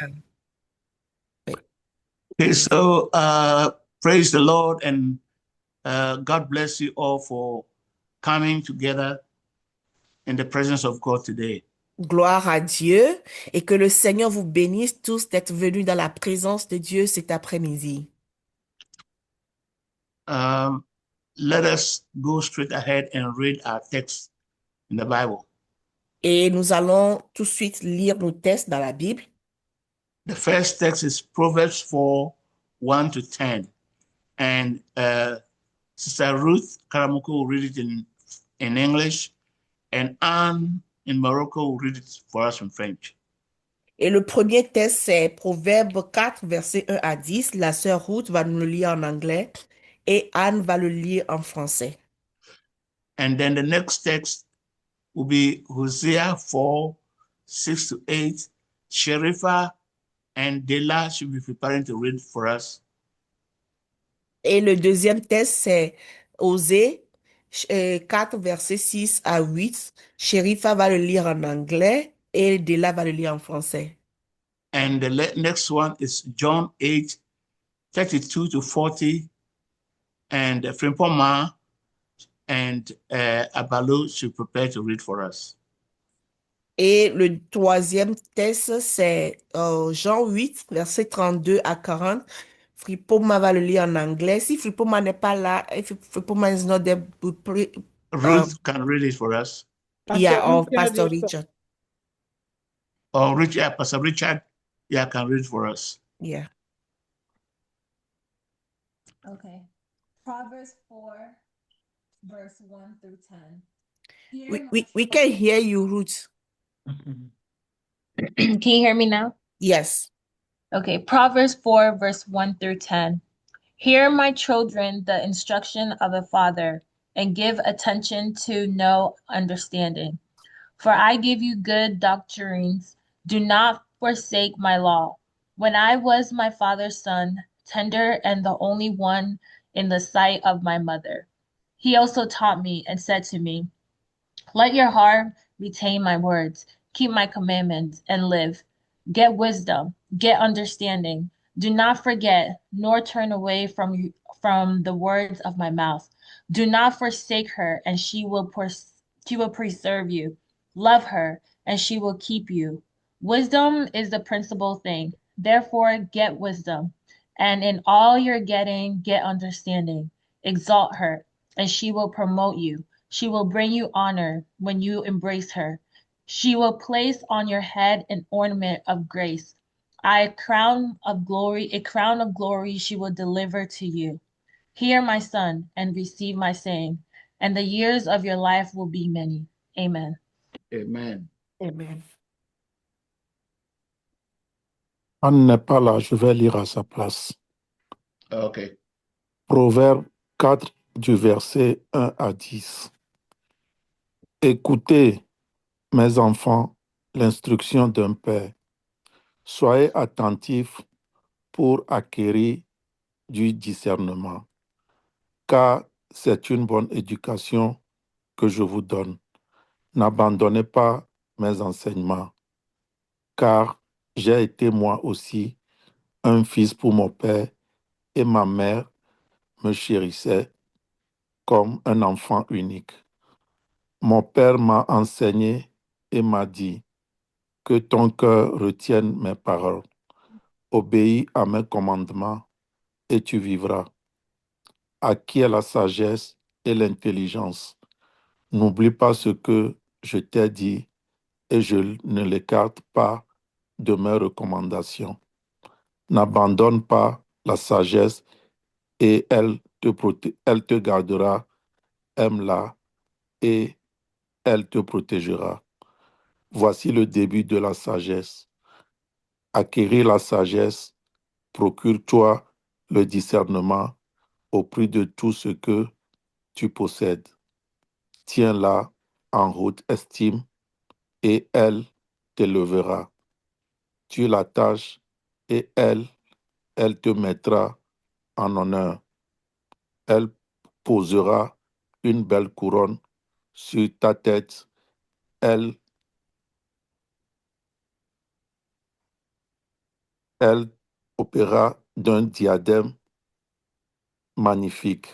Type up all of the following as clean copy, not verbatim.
Oui. Okay, so praise the Lord and God bless you all for coming together in the presence of God today. Gloire à Dieu et que le Seigneur vous bénisse tous d'être venus dans la présence de Dieu cet après-midi. Um, Let us go straight ahead and read our text in the Bible. Et nous allons tout de suite lire nos textes dans la Bible. The first text is Proverbs 4 1 to 10. And Sister Ruth Karamuko will read it in English, and Anne in Morocco will read it for us in French. Et le premier texte, c'est Proverbe 4, versets 1 à 10. La sœur Ruth va nous le lire en anglais et Anne va le lire en français. And then the next text will be Hosea 4 6 to 8. Sherifa and Dela should be preparing to read for us. Et le deuxième texte, c'est Osée 4, versets 6 à 8. Sherifa va le lire en anglais et Dela va le lire en français. And the next one is John 8 32 to 40. And Frimpoma and Abalo should prepare to read for us. Et le troisième texte, c'est Jean 8, versets 32 à 40. Fripoma va le lire en anglais. Si Fripoma n'est pas là, if Fripoma is not there, Ruth can read it for us. yeah, Pastor or Richard, Pastor yes, sir. Richard. Or Richard, Pastor Richard, yeah, can read for us. Yeah. Okay. Proverbs 4, verse 1 through 10. We can hear you, Ruth. Can you hear me now? Yes. Okay. Proverbs 4, verse 1 through 10. Hear, my children, the instruction of a father, and give attention to know understanding. For I give you good doctrines. Do not forsake my law. When I was my father's son, tender and the only one in the sight of my mother, he also taught me and said to me, let your heart retain my words, keep my commandments, and live. Get wisdom, get understanding. Do not forget, nor turn away from the words of my mouth. Do not forsake her, and she will preserve you. Love her, and she will keep you. Wisdom is the principal thing. Therefore, get wisdom. And in all you're getting, get understanding. Exalt her, and she will promote you. She will bring you honor when you embrace her. She will place on your head an ornament of grace. A crown of glory she will deliver to you. Hear, my son, and receive my saying, and the years of your life will be many. Amen. Amen. Amen. Anne n'est pas là, je vais lire à sa place. Okay. Proverbe 4 du verset 1 à 10. Écoutez, mes enfants, l'instruction d'un père. Soyez attentifs pour acquérir du discernement, car c'est une bonne éducation que je vous donne. N'abandonnez pas mes enseignements, car j'ai été moi aussi un fils pour mon père et ma mère me chérissait comme un enfant unique. Mon père m'a enseigné et m'a dit que ton cœur retienne mes paroles. Obéis à mes commandements et tu vivras. Acquiers la sagesse et l'intelligence. N'oublie pas ce que je t'ai dit et je ne l'écarte pas de mes recommandations. N'abandonne pas la sagesse et elle te gardera. Aime-la et elle te protégera. Voici le début de la sagesse. Acquérir la sagesse, procure-toi le discernement au prix de tout ce que tu possèdes. Tiens-la en haute estime et elle t'élèvera. Tu l'attaches et elle te mettra en honneur. Elle posera une belle couronne sur ta tête. Elle Elle opéra d'un diadème magnifique.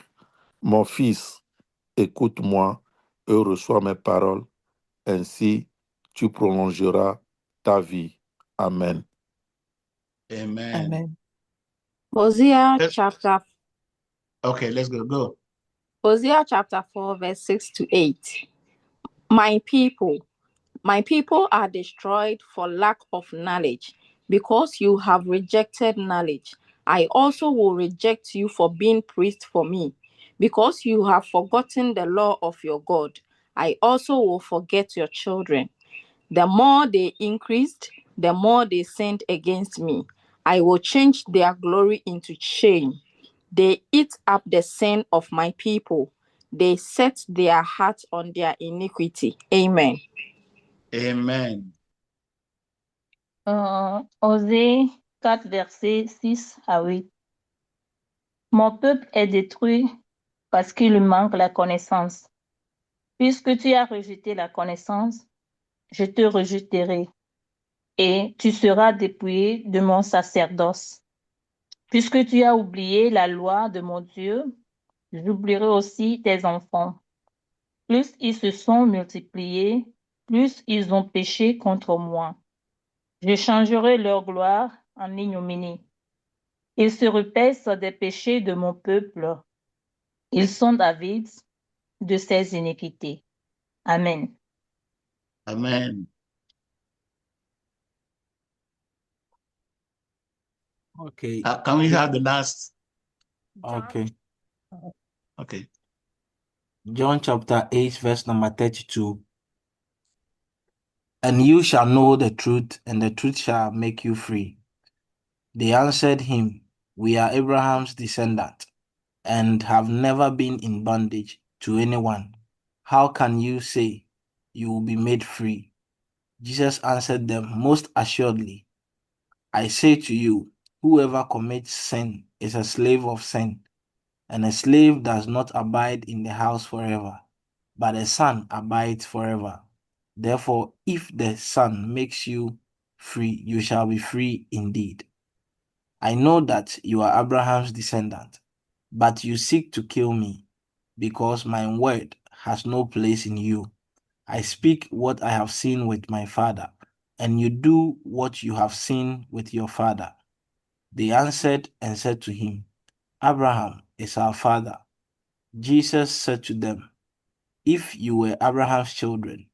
Mon fils, écoute-moi et reçois mes paroles. Ainsi, tu prolongeras ta vie. Amen. Amen. Amen. Hosea Let's- chapter Okay, let's go. Hosea chapter 4, verse 6 to 8. My people are destroyed for lack of knowledge. Because you have rejected knowledge, I also will reject you for being priest for me. Because you have forgotten the law of your God, I also will forget your children. The more they increased, the more they sinned against me. I will change their glory into shame. They eat up the sin of my people. They set their hearts on their iniquity. Amen. Amen. Osée 4, versets 6 à 8. Mon peuple est détruit parce qu'il lui manque la connaissance. Puisque tu as rejeté la connaissance, je te rejeterai et tu seras dépouillé de mon sacerdoce. Puisque tu as oublié la loi de mon Dieu, j'oublierai aussi tes enfants. Plus ils se sont multipliés, plus ils ont péché contre moi. Je changerai leur gloire en ignominie. Ils se repaissent des péchés de mon peuple. Ils sont avides de ses iniquités. Amen. Amen. Okay. Can we have the last? Okay. Okay. John chapter 8, verse number 32. And you shall know the truth, and the truth shall make you free. They answered him, We are Abraham's descendant, and have never been in bondage to anyone. How can you say you will be made free? Jesus answered them, Most assuredly, I say to you, whoever commits sin is a slave of sin, and a slave does not abide in the house forever, but a son abides forever. Therefore, if the Son makes you free, you shall be free indeed. I know that you are Abraham's descendant, but you seek to kill me, because my word has no place in you. I speak what I have seen with my father, and you do what you have seen with your father. They answered and said to him, Abraham is our father. Jesus said to them, If you were Abraham's children,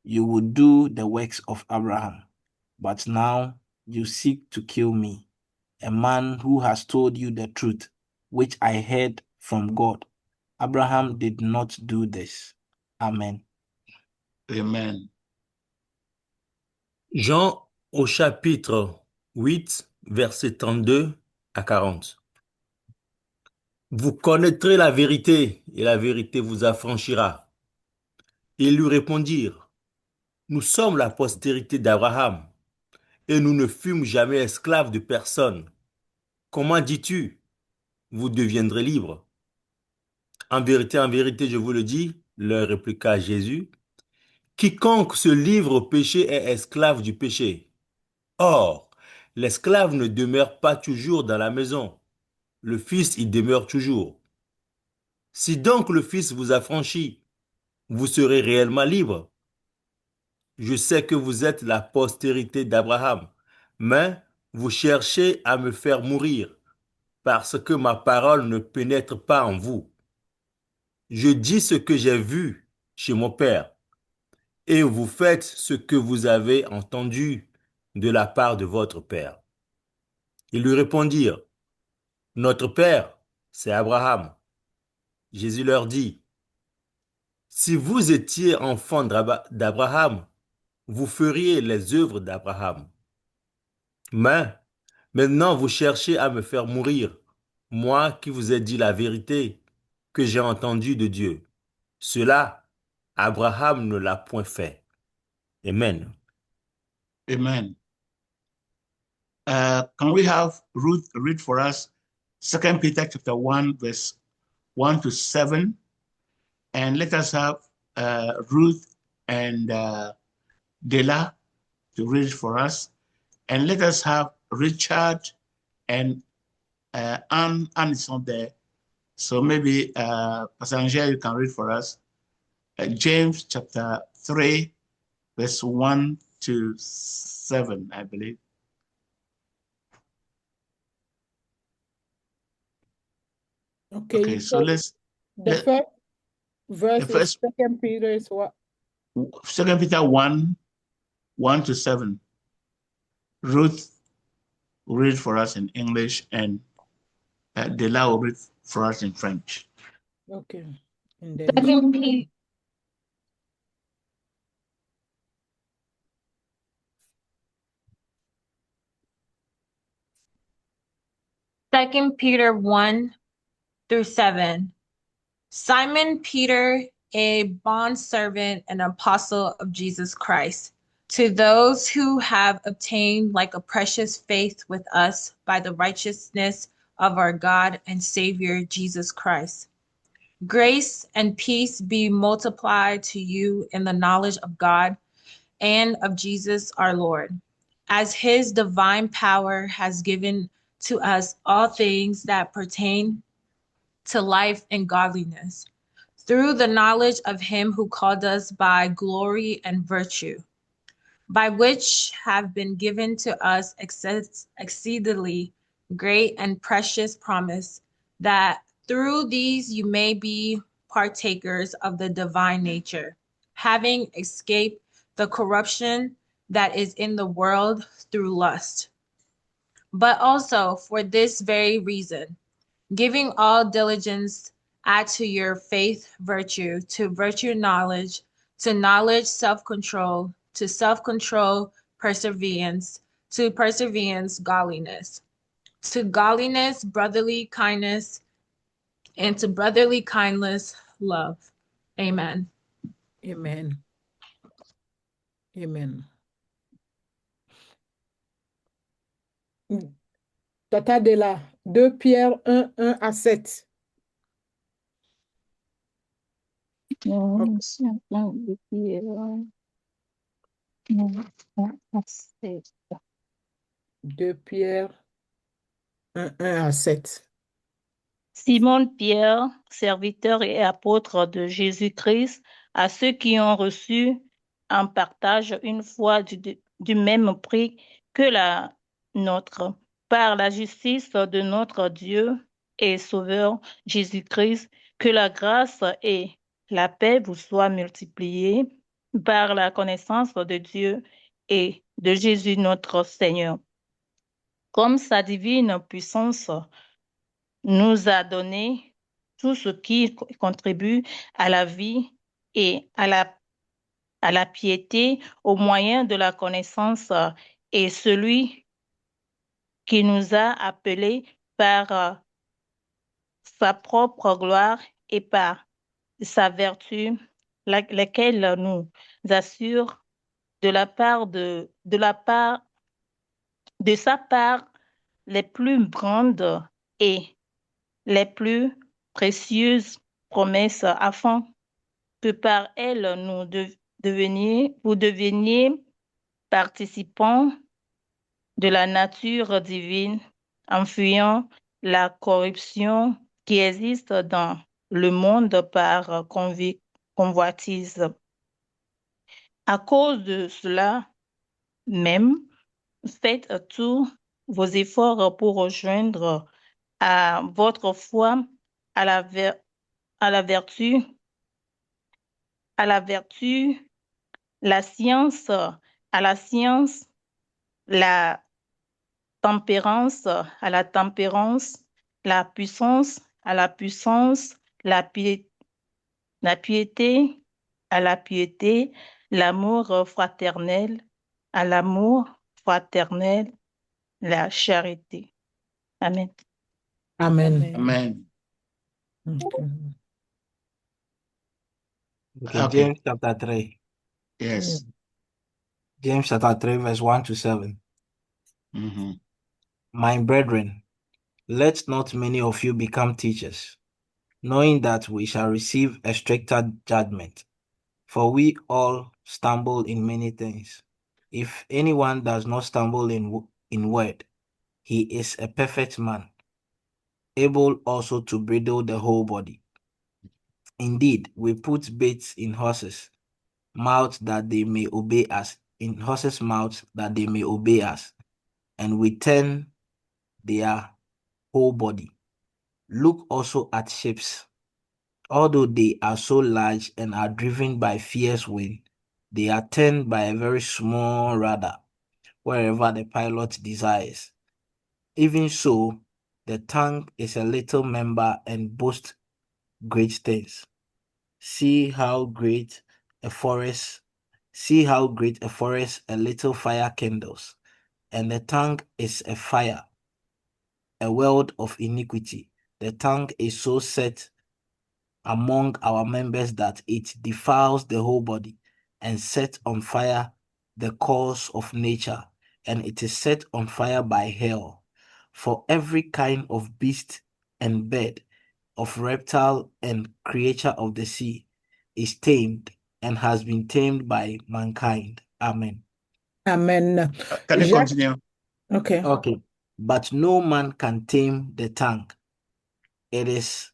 you would do the works of Abraham. But now you seek to kill me, a man who has told you the truth, which I heard from God. Abraham did not do this. Amen. Amen. Jean au chapitre 8, versets 32 à 40. Vous connaîtrez la vérité, et la vérité vous affranchira. Ils lui répondirent, Nous sommes la postérité d'Abraham, et nous ne fûmes jamais esclaves de personne. Comment dis-tu, vous deviendrez libres? En vérité, je vous le dis, leur répliqua Jésus, quiconque se livre au péché est esclave du péché. Or, l'esclave ne demeure pas toujours dans la maison, le Fils y demeure toujours. Si donc le Fils vous affranchit, vous serez réellement libre. Je sais que vous êtes la postérité d'Abraham, mais vous cherchez à me faire mourir, parce que ma parole ne pénètre pas en vous. Je dis ce que j'ai vu chez mon Père, et vous faites ce que vous avez entendu de la part de votre Père. Ils lui répondirent, Notre Père, c'est Abraham. Jésus leur dit, Si vous étiez enfants d'Abraham, vous feriez les œuvres d'Abraham. Mais maintenant vous cherchez à me faire mourir, moi qui vous ai dit la vérité que j'ai entendue de Dieu. Cela, Abraham ne l'a point fait. Amen. Amen. Can we have Ruth read for us 2 Peter chapter 1, verse 1 to 7? And let us have Ruth and Dela to read for us. And let us have Richard and Anne. Anne is not there. So maybe Pastor Angel, you can read for us. James chapter 3, verse 1 to 7, I believe. Okay, Okay, you so said let's the let first verse the is first 2 Peter is what? 2 Peter 1, 1 to 7. Ruth will read for us in English, and Dela will read for us in French. Okay. And then Second Peter, Second Peter 1 through 7. Simon Peter, a bondservant and apostle of Jesus Christ, to those who have obtained like a precious faith with us by the righteousness of our God and Savior Jesus Christ. Grace and peace be multiplied to you in the knowledge of God and of Jesus our Lord, as his divine power has given to us all things that pertain to life and godliness, through the knowledge of him who called us by glory and virtue, by which have been given to us exceedingly great and precious promise, that through these you may be partakers of the divine nature, having escaped the corruption that is in the world through lust. But also for this very reason, giving all diligence, add to your faith virtue, to virtue knowledge, to knowledge self-control, to self-control perseverance, to perseverance godliness, to godliness brotherly kindness, and to brotherly kindness love. Amen. Amen. Amen. Tata Dela, 2 Pierre 1, 1 à 7. Non, c'est un plan depuis 2 Pierre 1, 1 à 7. Simon Pierre, serviteur et apôtre de Jésus-Christ, à ceux qui ont reçu en partage une foi du même prix que la nôtre, par la justice de notre Dieu et Sauveur Jésus-Christ, que la grâce et la paix vous soient multipliées par la connaissance de Dieu et de Jésus notre Seigneur. Comme sa divine puissance nous a donné tout ce qui contribue à la vie et à la piété au moyen de la connaissance, et celui qui nous a appelés par sa propre gloire et par sa vertu, laquelle nous assure de sa part les plus grandes et les plus précieuses promesses, afin que par elles vous deveniez participants de la nature divine, en fuyant la corruption qui existe dans le monde par convoitise. À cause de cela même, faites tous vos efforts pour rejoindre à votre foi, à la vertu, la science, à la science, la tempérance, à la tempérance, la puissance, à la puissance, la piété, à la piété, l'amour fraternel, à l'amour fraternel, la charité. Amen. Amen. Amen. Okay. Okay, Okay. James chapter 3. Yes. James chapter 3, verse 1 to 7. Mhm. My brethren, let not many of you become teachers, knowing that we shall receive a stricter judgment. For we all stumble in many things. If anyone does not stumble in word, he is a perfect man, able also to bridle the whole body. Indeed, we put bits in horses' mouths that they may obey us, and we turn their whole body. Look also at ships. Although they are so large and are driven by fierce wind, they are turned by a very small rudder, wherever the pilot desires. Even so, the tongue is a little member and boasts great things. See how great a forest a little fire kindles, and the tongue is a fire, a world of iniquity. The tongue is so set among our members that it defiles the whole body and sets on fire the course of nature, and it is set on fire by hell. For every kind of beast and bird, of reptile and creature of the sea is tamed and has been tamed by mankind. Amen. Amen. Can you Jacques, continue? okay. Okay. But no man can tame the tongue. It is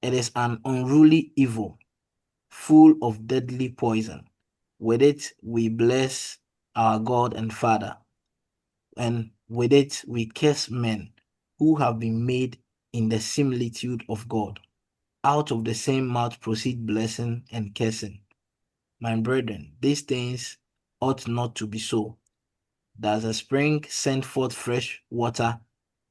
an unruly evil, full of deadly poison. With it we bless our God and Father, and with it we curse men who have been made in the similitude of God. Out of the same mouth proceed blessing and cursing. My brethren, these things ought not to be so. Does a spring send forth fresh water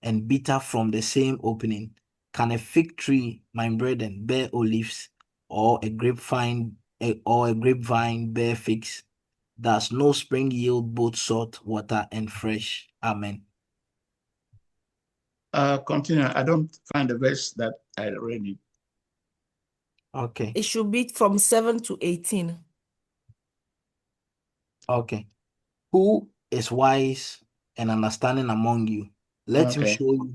and bitter from the same opening? Can a fig tree, my brethren, bear olives, or a grapevine bear figs? Does no spring yield both salt water and fresh? Amen. Continue. I don't find the verse that I read it. Okay. It should be from 7 to 18. Okay. Who is wise and understanding among you? Let him Okay. show you.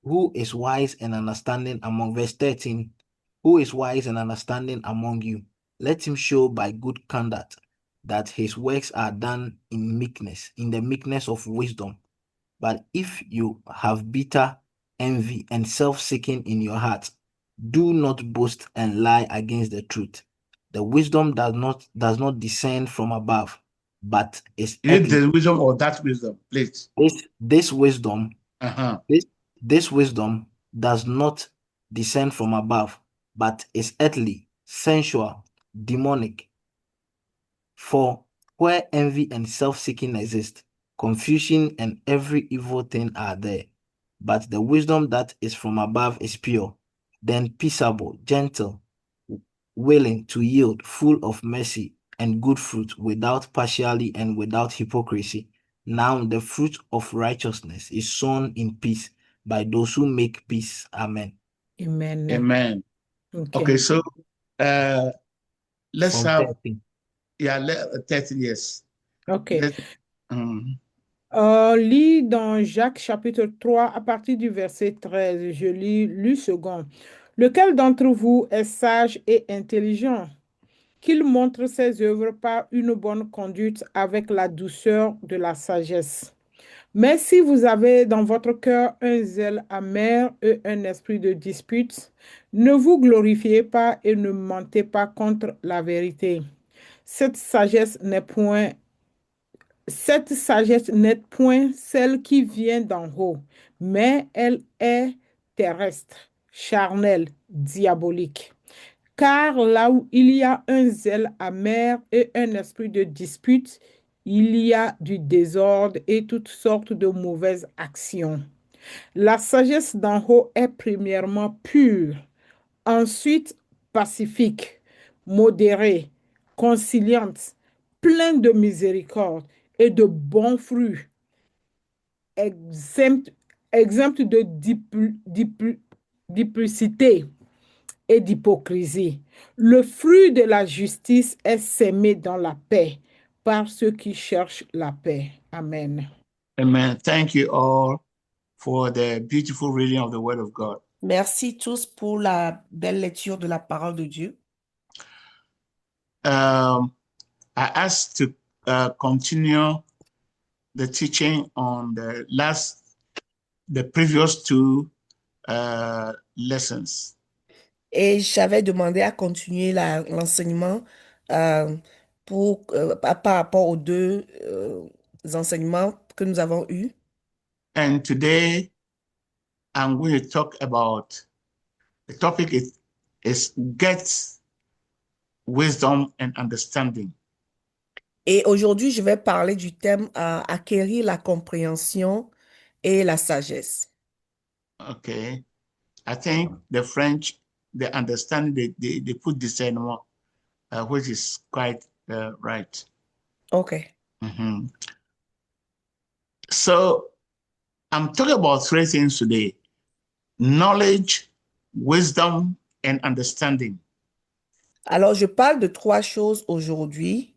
Who is wise and understanding among, verse 13, who is wise and understanding among you? Let him show by good conduct that his works are done in meekness, in the meekness of wisdom. But if you have bitter envy and self-seeking in your heart, do not boast and lie against the truth. The wisdom does not descend from above, but is Is it earthly. the wisdom or that wisdom, please? This wisdom Uh-huh. This wisdom does not descend from above, but is earthly, sensual, demonic. For where envy and self-seeking exist, confusion and every evil thing are there. But the wisdom that is from above is pure, then peaceable, gentle, willing to yield, full of mercy and good fruit, without partiality and without hypocrisy. Now the fruit of righteousness is sown in peace by those who make peace. Amen. Amen. Amen. Okay. Okay, so let's From have 13. 13 years. Okay. Let's, Lis dans Jacques chapitre 3 à partir du verset 13. Je lis le second. Lequel d'entre vous est sage et intelligent? Qu'il montre ses œuvres par une bonne conduite avec la douceur de la sagesse. Mais si vous avez dans votre cœur un zèle amer et un esprit de dispute, ne vous glorifiez pas et ne mentez pas contre la vérité. Cette sagesse n'est point celle qui vient d'en haut, mais elle est terrestre, charnelle, diabolique. Car là où il y a un zèle amer et un esprit de dispute, il y a du désordre et toutes sortes de mauvaises actions. La sagesse d'en haut est premièrement pure, ensuite pacifique, modérée, conciliante, pleine de miséricorde et de bons fruits, exempte de duplicité et d'hypocrisie. Le fruit de la justice est sémé dans la paix par ceux qui cherchent la paix. Amen. Amen. Thank you all for the beautiful reading of the Word of God. Merci tous pour la belle lecture de la parole de Dieu. I asked to continue the teaching on the last the previous two lessons. Et j'avais demandé à continuer l'enseignement par rapport aux deux enseignements que nous avons eus. And today, I'm going to talk about, the topic is get wisdom and understanding. Et aujourd'hui, je vais parler du thème acquérir la compréhension et la sagesse. Okay. I think the French, the understanding, they put discernment, which is quite right. OK. Mhm. So I'm talking about three things today: knowledge, wisdom, and understanding. Alors, je parle de trois choses aujourd'hui,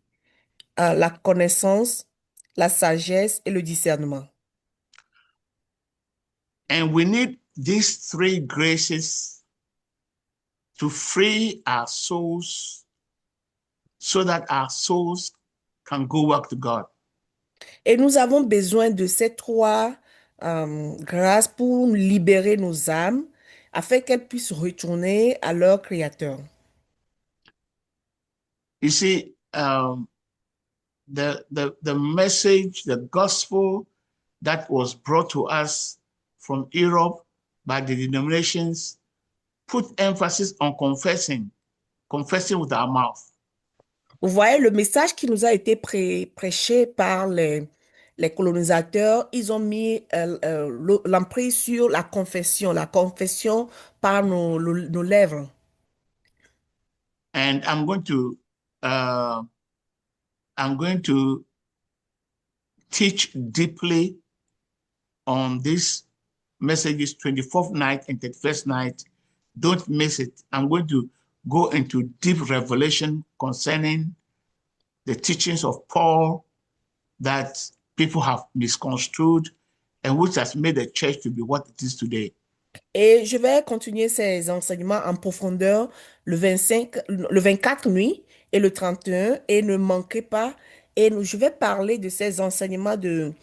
la connaissance, la sagesse et le discernement. And we need these three graces to free our souls so that our souls can go back to God. Et nous avons besoin de ces trois grâces pour libérer nos âmes afin qu'elles puissent retourner à leur Créateur. You see, the message, the gospel that was brought to us from Europe by the denominations put emphasis on confessing with our mouth. Vous voyez, le message qui nous a été prêché par les colonisateurs, ils ont mis l'emprise sur la confession par nos lèvres. And I'm going to teach deeply on these messages, 24th night and 31st night. Don't miss it. I'm going to go into deep revelation concerning the teachings of Paul that people have misconstrued and which has made the church to be what it is today. Et je vais continuer ces enseignements en profondeur le 24 nuit et le 31 et ne manquez pas. Et je vais parler de ces enseignements de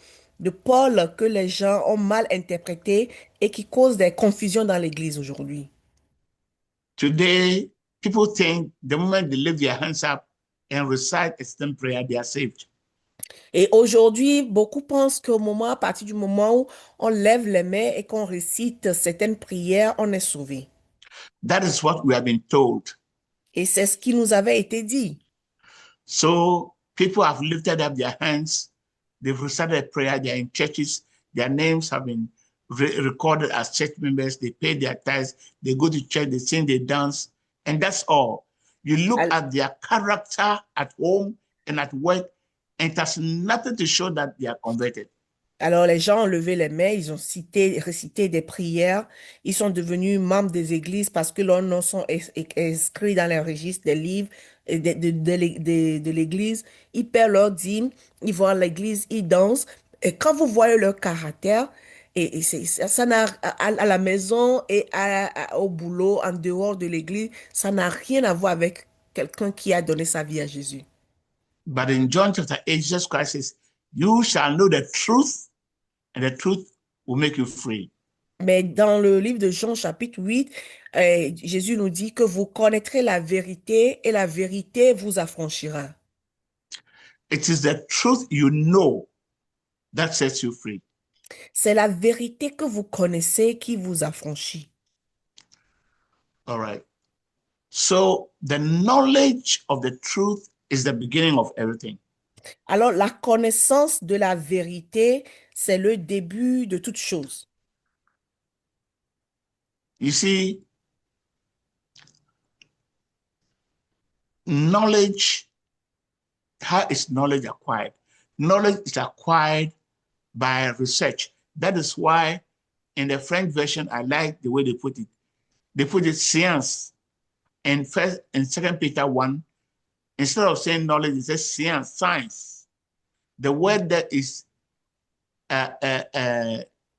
Paul que les gens ont mal interprétés et qui causent des confusions dans l'Église aujourd'hui. Today, people think the moment they lift their hands up and recite a certain prayer, they are saved. Et aujourd'hui, beaucoup pensent à partir du moment où on lève les mains et qu'on récite certaines prières, on est sauvé. That is what we have been told. Et c'est ce qui nous avait été dit. So people have lifted up their hands, they've recited a prayer, they're in churches, their names have been recorded as church members, they pay their tithes, they go to church, they sing, they dance, and that's all. You look at their character at home and at work, and it has nothing to show that they are converted. Alors, les gens ont levé les mains, ils ont récité des prières, ils sont devenus membres des églises parce que leurs noms sont inscrits dans les registres des livres de l'église. Ils paient leur dîme, ils vont à l'église, ils dansent. Et quand vous voyez leur caractère, et ça n'a à la maison et au boulot, en dehors de l'église, ça n'a rien à voir avec quelqu'un qui a donné sa vie à Jésus. But in John chapter 8, Jesus Christ says, "You shall know the truth, and the truth will make you free." Mais dans le livre de Jean, chapitre 8, Jésus nous dit que vous connaîtrez la vérité et la vérité vous affranchira. It is the truth you know that sets you free. C'est la vérité que vous connaissez qui vous affranchit. All right. So the knowledge of the truth is the beginning of everything. Alors, la connaissance de la vérité, c'est le début de toute chose. You see, knowledge, how is knowledge acquired? Knowledge is acquired by research. That is why in the French version, I like the way they put it. They put it science. And first and Second Peter 1, instead of saying knowledge, it says science, science. The word that is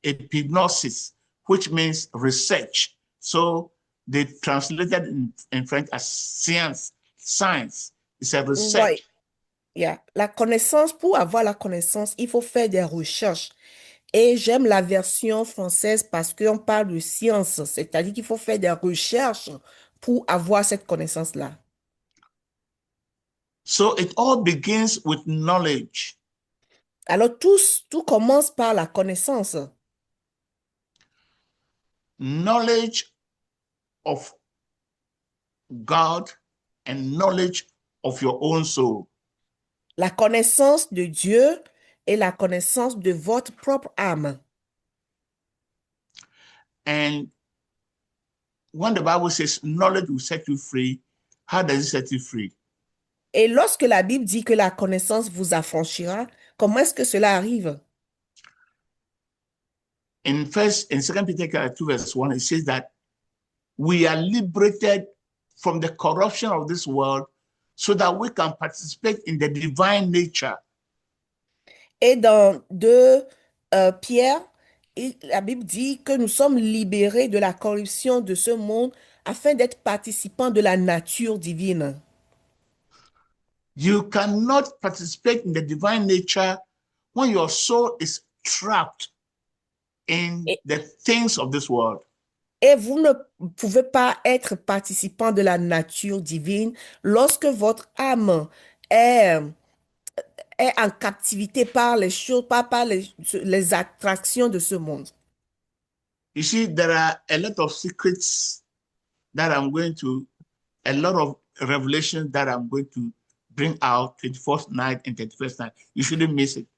epignosis, which means research. So they translated in French as science, science. It's a research. Ouais. Yeah. La connaissance, pour avoir la connaissance, il faut faire des recherches. Et j'aime la version française parce qu'on parle de science, c'est-à-dire qu'il faut faire des recherches pour avoir cette connaissance-là. So it all begins with knowledge. Alors, tout commence par la connaissance. Knowledge of God and knowledge of your own soul. La connaissance de Dieu et la connaissance de votre propre âme. And when the Bible says knowledge will set you free, how does it set you free? Et lorsque la Bible dit que la connaissance vous affranchira, comment est-ce que cela arrive? In 2 Peter chapter 2, verse 1, it says that we are liberated from the corruption of this world so that we can participate in the divine nature. Et dans 2 Pierre, la Bible dit que nous sommes libérés de la corruption de ce monde afin d'être participants de la nature divine. You cannot participate in the divine nature when your soul is trapped in the things of this world. Et vous ne pouvez pas être participant de la nature divine lorsque votre âme est en captivité par les choses, par les attractions de ce monde. You see, there are a lot of secrets that a lot of revelations that I'm going to bring out 21st night and 31st night. You shouldn't miss it.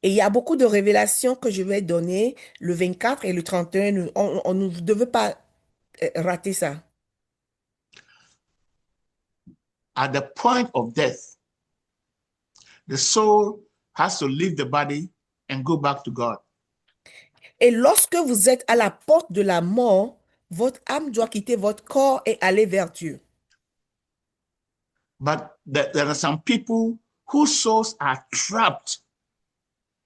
Et il y a beaucoup de révélations que je vais donner le 24 et le 31. On ne devait pas rater ça. At the point of death, the soul has to leave the body and go back to God. Et lorsque vous êtes à la porte de la mort, votre âme doit quitter votre corps et aller vers Dieu. But there are some people whose souls are trapped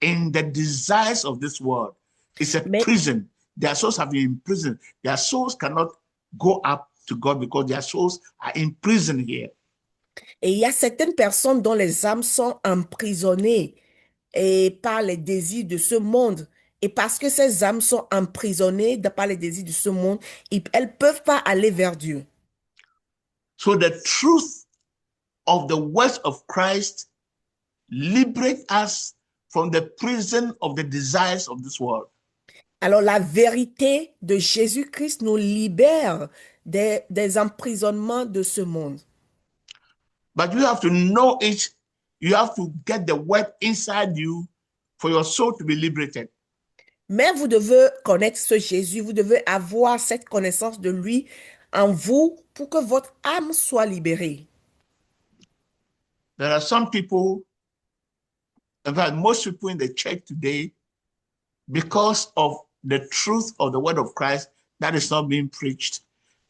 in the desires of this world. It's a prison. Their souls have been imprisoned. Their souls cannot go up to God because their souls are imprisoned here. Et il y a certaines personnes dont les âmes sont emprisonnées par les désirs de ce monde. Et parce que ces âmes sont emprisonnées par les désirs de ce monde, elles ne peuvent pas aller vers Dieu. So the truth of the words of Christ liberate us from the prison of the desires of this world. Alors la vérité de Jésus-Christ nous libère des emprisonnements de ce monde. But you have to know it. You have to get the word inside you for your soul to be liberated. Mais vous devez connaître ce Jésus, vous devez avoir cette connaissance de lui en vous pour que votre âme soit libérée. There are some people, in fact, most people in the church today, because of the truth of the word of Christ that is not being preached,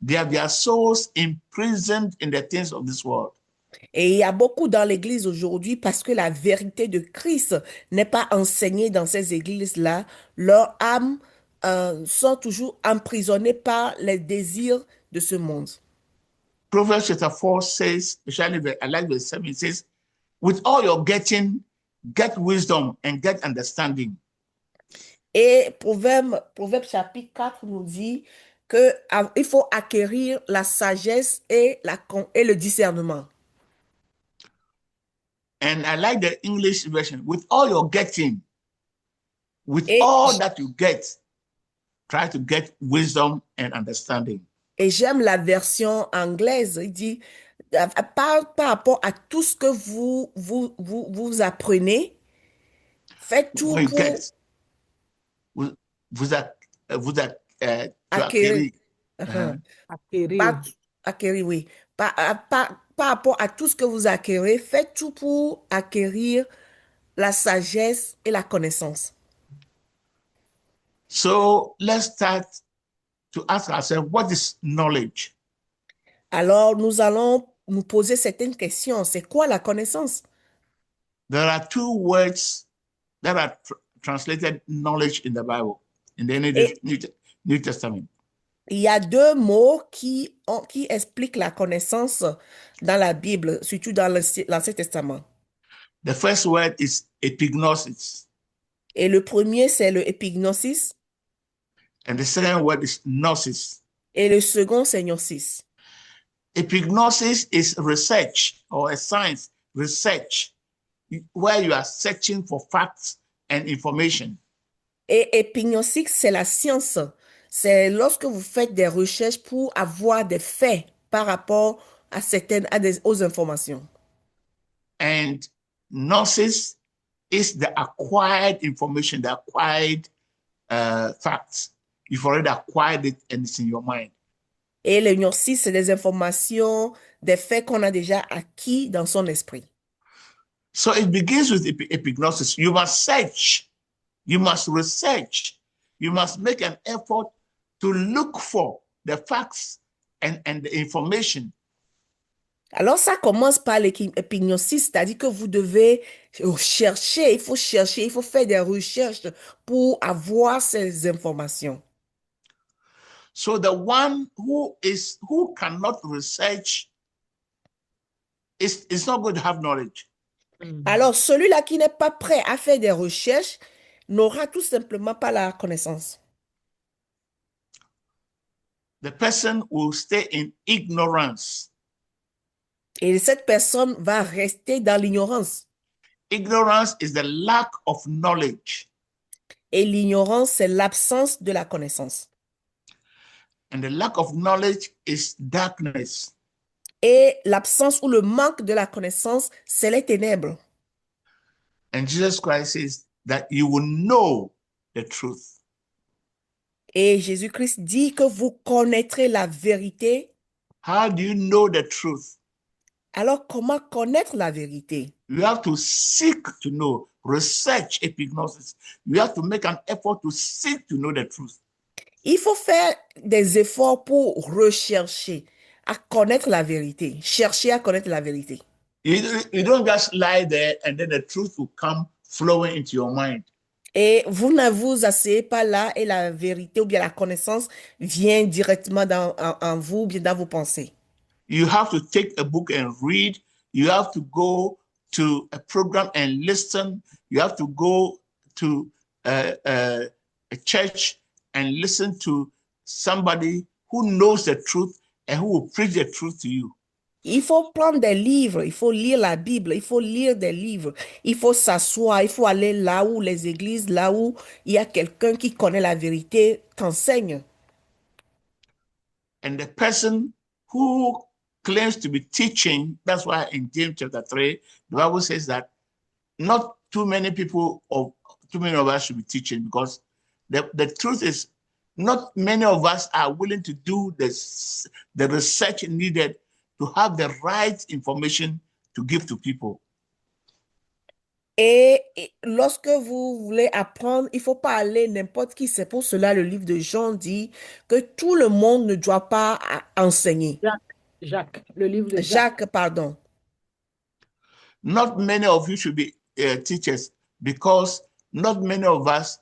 they have their souls imprisoned in the things of this world. Et il y a beaucoup dans l'église aujourd'hui parce que la vérité de Christ n'est pas enseignée dans ces églises-là. Leurs âmes sont toujours emprisonnées par les désirs de ce monde. Proverbs chapter 4 says, especially I like verse 7, it says, with all your getting, get wisdom and get understanding. Et Proverbe chapitre 4 nous dit qu'il faut acquérir la sagesse et le discernement. And I like the English version. With all your getting, with all that you get, try to get wisdom and understanding. Et j'aime la version anglaise. Il dit, par rapport à tout ce que vous apprenez, faites tout pour acquérir. Acquérir, oui. Par rapport à tout ce que vous acquérez, faites tout pour acquérir la sagesse et la connaissance. So let's start to ask ourselves, what is knowledge? Alors, nous allons nous poser certaines questions. C'est quoi la connaissance? There are two words that are translated knowledge in the Bible, in the New Testament. Il y a deux mots qui expliquent la connaissance dans la Bible, surtout dans l'Ancien Testament. The first word is epignosis. Et le premier, c'est le epignosis. And the second word is gnosis. Et le second, c'est gnosis. Epignosis is research or a science research where you are searching for facts and information. Et epignosis, c'est la science. C'est lorsque vous faites des recherches pour avoir des faits par rapport à aux informations. And gnosis is the acquired information, the acquired facts. You've already acquired it and it's in your mind. Et le gnosis, c'est des informations, des faits qu'on a déjà acquis dans son esprit. So it begins with epignosis. You must search, you must research, you must make an effort to look for the facts and the information. Alors, ça commence par l'épignosis, c'est-à-dire que vous devez chercher, il faut faire des recherches pour avoir ces informations. So the one who cannot research is not going to have knowledge. Alors, celui-là qui n'est pas prêt à faire des recherches n'aura tout simplement pas la connaissance. The person will stay in ignorance. Et cette personne va rester dans l'ignorance. Ignorance is the lack of knowledge. Et l'ignorance, c'est l'absence de la connaissance. And the lack of knowledge is darkness. Et l'absence ou le manque de la connaissance, c'est les ténèbres. And Jesus Christ says that you will know the truth. Et Jésus-Christ dit que vous connaîtrez la vérité. How do you know the truth? Alors, comment connaître la vérité? You have to seek to know, research epignosis. You have to make an effort to seek to know the truth. Il faut faire des efforts pour rechercher, à connaître la vérité. Chercher à connaître la vérité. You don't just lie there and then the truth will come flowing into your mind. Et vous ne vous asseyez pas là et la vérité ou bien la connaissance vient directement en vous, bien dans vos pensées. You have to take a book and read. You have to go to a program and listen. You have to go to a church and listen to somebody who knows the truth and who will preach the truth to you. Il faut prendre des livres, il faut lire la Bible, il faut lire des livres, il faut s'asseoir, il faut aller là où les églises, là où il y a quelqu'un qui connaît la vérité, t'enseigne. And the person who claims to be teaching, that's why in James chapter 3, the Bible says that not too many of us should be teaching, because the truth is not many of us are willing to do the research needed to have the right information to give to people. Et lorsque vous voulez apprendre, il ne faut pas aller n'importe qui. C'est pour cela le livre de Jean dit que tout le monde ne doit pas enseigner. Jacques, le livre de Jacques, pardon. Not many of you should be teachers, because not many of us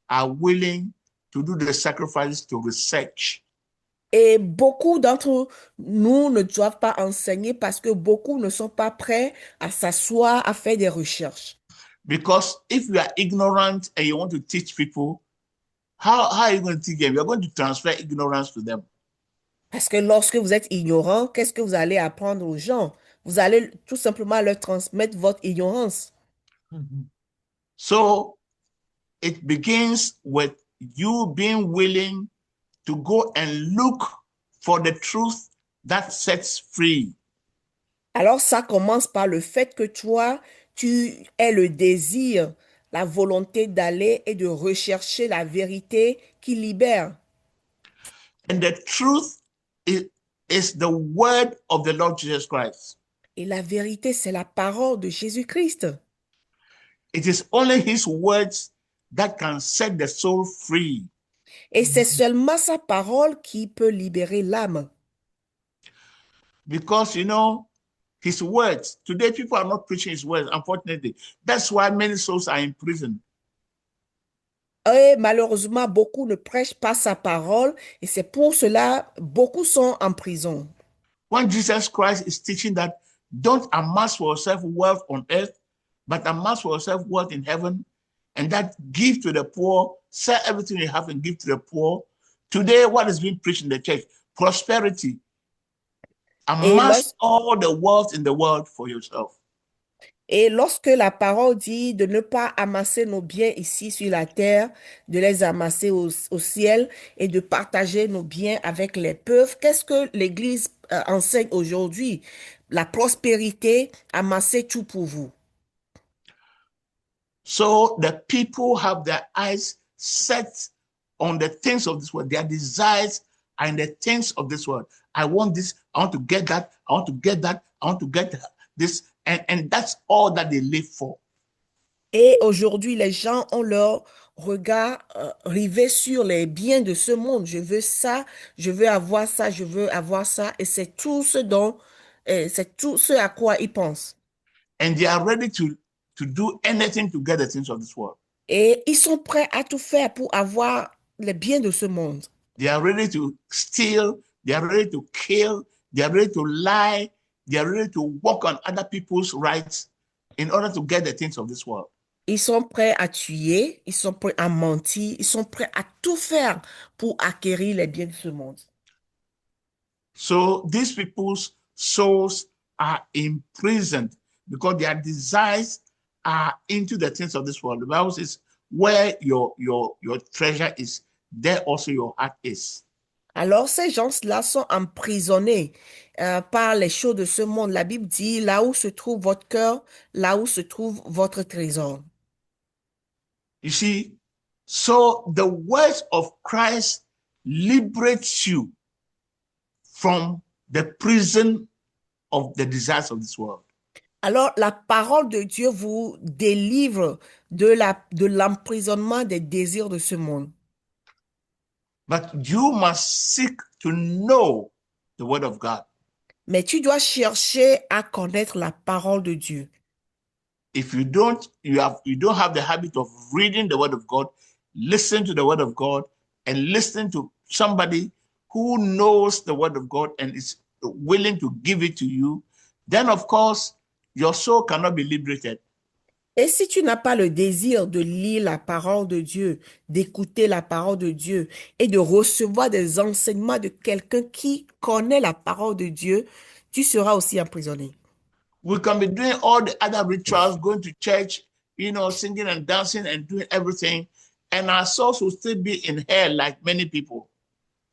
are willing to do the sacrifice to research. Et beaucoup d'entre nous ne doivent pas enseigner parce que beaucoup ne sont pas prêts à s'asseoir, à faire des recherches. Because if you are ignorant and you want to teach people, how are you going to teach them? You're going to transfer ignorance to them. Parce que lorsque vous êtes ignorant, qu'est-ce que vous allez apprendre aux gens? Vous allez tout simplement leur transmettre votre ignorance. So it begins with you being willing to go and look for the truth that sets free. Alors ça commence par le fait que toi, tu aies le désir, la volonté d'aller et de rechercher la vérité qui libère. And the truth is the word of the Lord Jesus Christ. Et la vérité, c'est la parole de Jésus-Christ. It is only his words that can set the soul free. Et c'est seulement sa parole qui peut libérer l'âme. Because, you know, his words, today people are not preaching his words, unfortunately. That's why many souls are in prison. Et malheureusement, beaucoup ne prêchent pas sa parole et c'est pour cela beaucoup sont en prison. When Jesus Christ is teaching that don't amass for yourself wealth on earth, but amass for yourself wealth in heaven, and that give to the poor, sell everything you have and give to the poor. Today, what is being preached in the church? Prosperity. Et, Amass all the wealth in the world for yourself. et lorsque la parole dit de ne pas amasser nos biens ici sur la terre, de les amasser au ciel et de partager nos biens avec les pauvres, qu'est-ce que l'Église enseigne aujourd'hui? La prospérité, amasser tout pour vous. So the people have their eyes set on the things of this world. Their desires are in the things of this world. I want this, I want to get that, I want to get that, I want to get this, and that's all that they live for. Et aujourd'hui, les gens ont leur regard rivé sur les biens de ce monde. Je veux ça, je veux avoir ça, je veux avoir ça. Et c'est tout ce dont, c'est tout ce à quoi ils pensent. And they are ready to do anything to get the things of this world. Et ils sont prêts à tout faire pour avoir les biens de ce monde. They are ready to steal, they are ready to kill, they are ready to lie, they are ready to walk on other people's rights in order to get the things of this world. Ils sont prêts à tuer, ils sont prêts à mentir, ils sont prêts à tout faire pour acquérir les biens de ce monde. So these people's souls are imprisoned because their desires are into the things of this world. The Bible says, where your treasure is, there also your heart is. Alors, ces gens-là sont emprisonnés par les choses de ce monde. La Bible dit, là où se trouve votre cœur, là où se trouve votre trésor. You see, so the words of Christ liberates you from the prison of the desires of this world. Alors, la parole de Dieu vous délivre de l'emprisonnement des désirs de ce monde. But you must seek to know the word of God. Mais tu dois chercher à connaître la parole de Dieu. If you don't have the habit of reading the word of God, listen to the word of God, and listen to somebody who knows the word of God and is willing to give it to you, then of course your soul cannot be liberated. Et si tu n'as pas le désir de lire la parole de Dieu, d'écouter la parole de Dieu et de recevoir des enseignements de quelqu'un qui connaît la parole de Dieu, tu seras aussi emprisonné. We can be doing all the other rituals, going to church, singing and dancing and doing everything, and our souls will still be in hell like many people.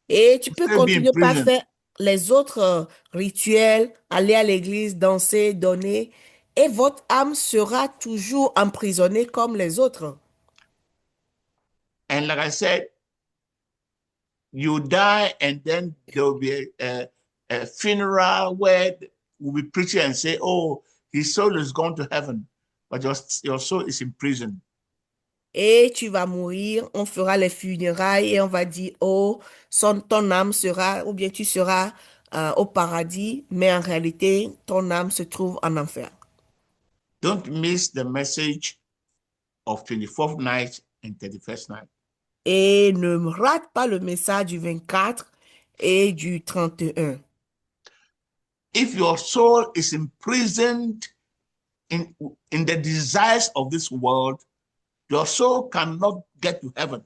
Et tu peux Still be in continuer par prison. faire les autres rituels, aller à l'église, danser, donner, et votre âme sera toujours emprisonnée comme les autres. And like I said, you die, and then there will be a funeral where we'll be preaching and say, oh, his soul is gone to heaven, but your soul is in prison. Et tu vas mourir, on fera les funérailles et on va dire, oh, ton âme sera, ou bien tu seras au paradis, mais en réalité, ton âme se trouve en enfer. Don't miss the message of 24th night and 31st night. Et ne rate pas le message du 24 et du 31. If your soul is imprisoned in the desires of this world, your soul cannot get to heaven.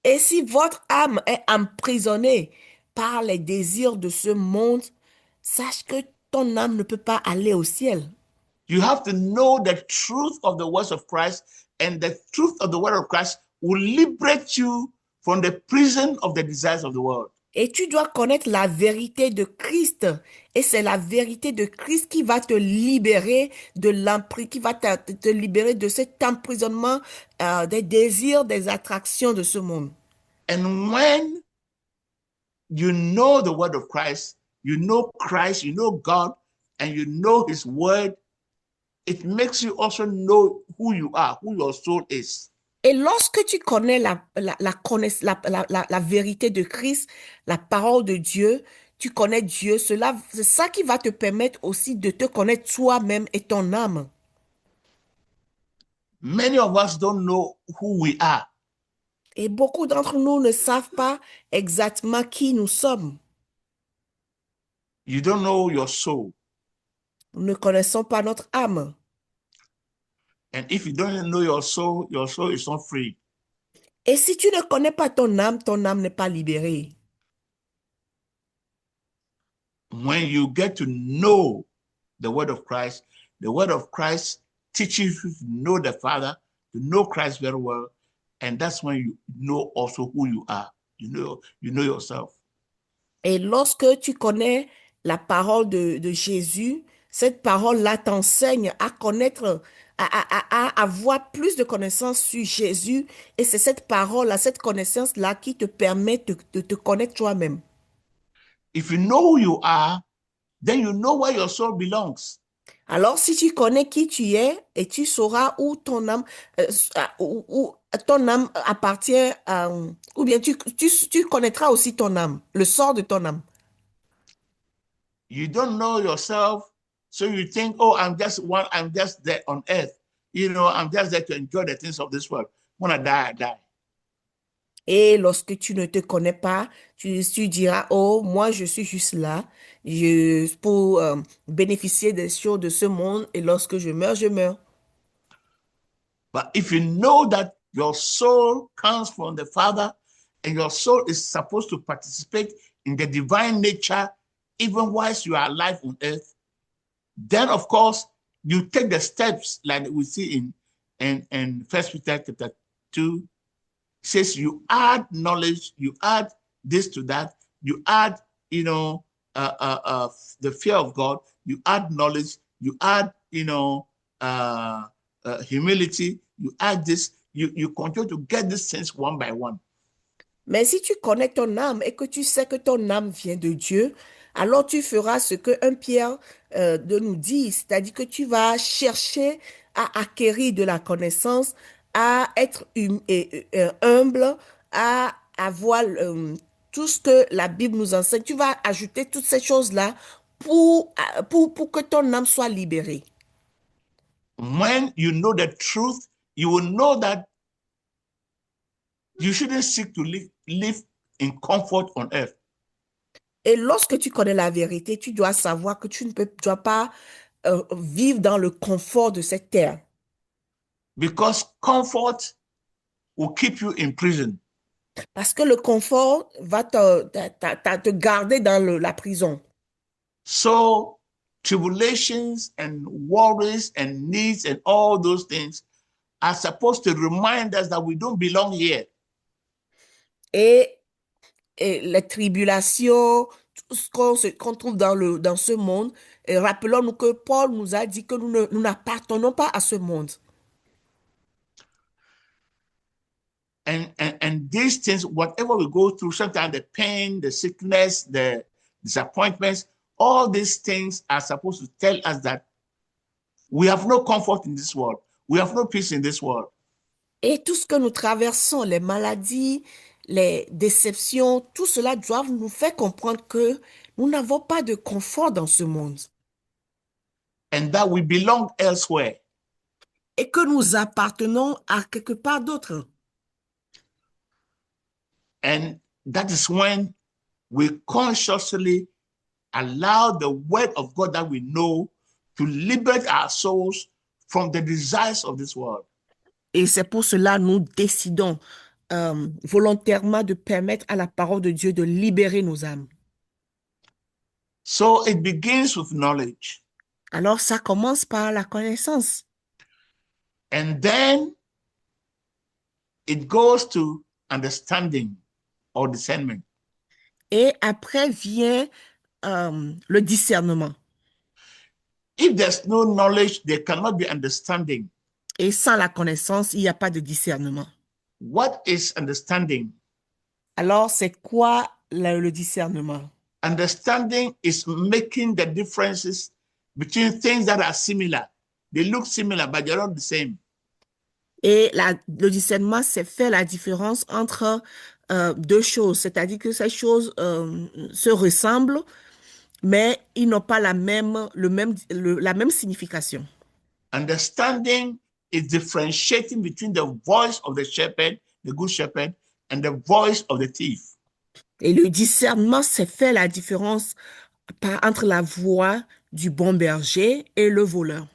Et si votre âme est emprisonnée par les désirs de ce monde, sache que ton âme ne peut pas aller au ciel. You have to know the truth of the words of Christ, and the truth of the word of Christ will liberate you from the prison of the desires of the world. Et tu dois connaître la vérité de Christ. Et c'est la vérité de Christ qui va te libérer de qui va te libérer de cet emprisonnement des désirs, des attractions de ce monde. And when you know the word of Christ, you know God, and you know his word, it makes you also know who you are, who your soul is. Et lorsque tu connais la vérité de Christ, la parole de Dieu, tu connais Dieu, c'est ça qui va te permettre aussi de te connaître toi-même et ton âme. Many of us don't know who we are. Et beaucoup d'entre nous ne savent pas exactement qui nous sommes. You don't know your soul. Nous ne connaissons pas notre âme. And if you don't know your soul is not free. Et si tu ne connais pas ton âme n'est pas libérée. When you get to know the word of Christ teaches you to know the Father, to know Christ very well, and that's when you know also who you are. You know yourself. Et lorsque tu connais la parole de Jésus, cette parole-là t'enseigne à connaître, à avoir plus de connaissances sur Jésus. Et c'est cette parole-là, cette connaissance-là qui te permet de te connaître toi-même. If you know who you are, then you know where your soul belongs. Alors, si tu connais qui tu es et tu sauras où ton âme, où ton âme appartient, ou bien tu connaîtras aussi ton âme, le sort de ton âme. You don't know yourself, so you think, oh, I'm just there on earth. I'm just there to enjoy the things of this world. When I die, I die. Et lorsque tu ne te connais pas, tu diras, oh, moi, je suis juste là pour bénéficier des choses de ce monde. Et lorsque je meurs, je meurs. But if you know that your soul comes from the Father and your soul is supposed to participate in the divine nature, even whilst you are alive on earth, then, of course, you take the steps like we see in 1 Peter chapter 2, says you add knowledge, you add this to that, you add, the fear of God, you add knowledge, you add, humility, you add this, you continue to get these things one by one. Mais si tu connais ton âme et que tu sais que ton âme vient de Dieu, alors tu feras ce que 1 Pierre de nous dit, c'est-à-dire que tu vas chercher à acquérir de la connaissance, à être humble, à avoir tout ce que la Bible nous enseigne. Tu vas ajouter toutes ces choses-là pour que ton âme soit libérée. When you know the truth, you will know that you shouldn't seek to live in comfort on earth. Et lorsque tu connais la vérité, tu dois savoir que tu ne dois pas vivre dans le confort de cette terre. Because comfort will keep you in prison. Parce que le confort va te garder dans la prison. So tribulations and worries and needs and all those things are supposed to remind us that we don't belong here. Et les tribulations, tout ce qu'on trouve dans ce monde, et rappelons-nous que Paul nous a dit que nous n'appartenons pas à ce monde. And these things, whatever we go through, sometimes the pain, the sickness, the disappointments, all these things are supposed to tell us that we have no comfort in this world. We have no peace in this world. Et tout ce que nous traversons, les maladies, les déceptions, tout cela doit nous faire comprendre que nous n'avons pas de confort dans ce monde. And that we belong elsewhere. Et que nous appartenons à quelque part d'autre. And that is when we consciously allow the word of God that we know to liberate our souls from the desires of this world. Et c'est pour cela nous décidons volontairement de permettre à la parole de Dieu de libérer nos âmes. So it begins with knowledge. Alors ça commence par la connaissance. And then it goes to understanding or discernment. Et après vient le discernement. If there's no knowledge, there cannot be understanding. Et sans la connaissance, il n'y a pas de discernement. What is understanding? Alors, c'est quoi le discernement? Understanding is making the differences between things that are similar. They look similar, but they're not the same. Et le discernement, c'est faire la différence entre deux choses, c'est-à-dire que ces choses se ressemblent, mais ils n'ont pas la même signification. Understanding is differentiating between the voice of the shepherd, the good shepherd, and the voice of the thief. Et le discernement, c'est faire la différence entre la voix du bon berger et le voleur.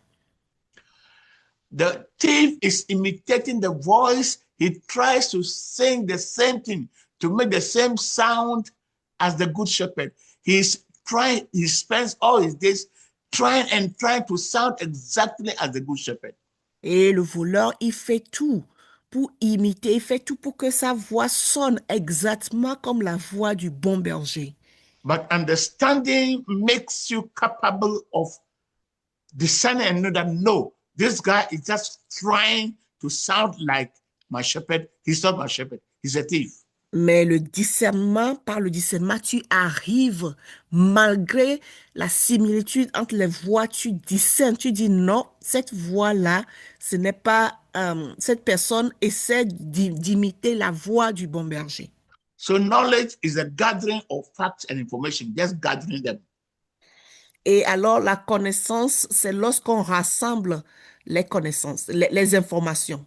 The thief is imitating the voice. He tries to sing the same thing, to make the same sound as the good shepherd. He spends all his days trying to sound exactly as the good shepherd. Et le voleur, il fait tout pour imiter, il fait tout pour que sa voix sonne exactement comme la voix du bon berger. But understanding makes you capable of discerning and know that no, this guy is just trying to sound like my shepherd. He's not my shepherd. He's a thief. Mais le discernement, par le discernement, tu arrives, malgré la similitude entre les voix, tu discernes, tu dis non, cette voix-là, ce n'est pas, cette personne essaie d'imiter la voix du bon berger. So knowledge is a gathering of facts and information, just gathering them. Et alors, la connaissance, c'est lorsqu'on rassemble les connaissances, les informations.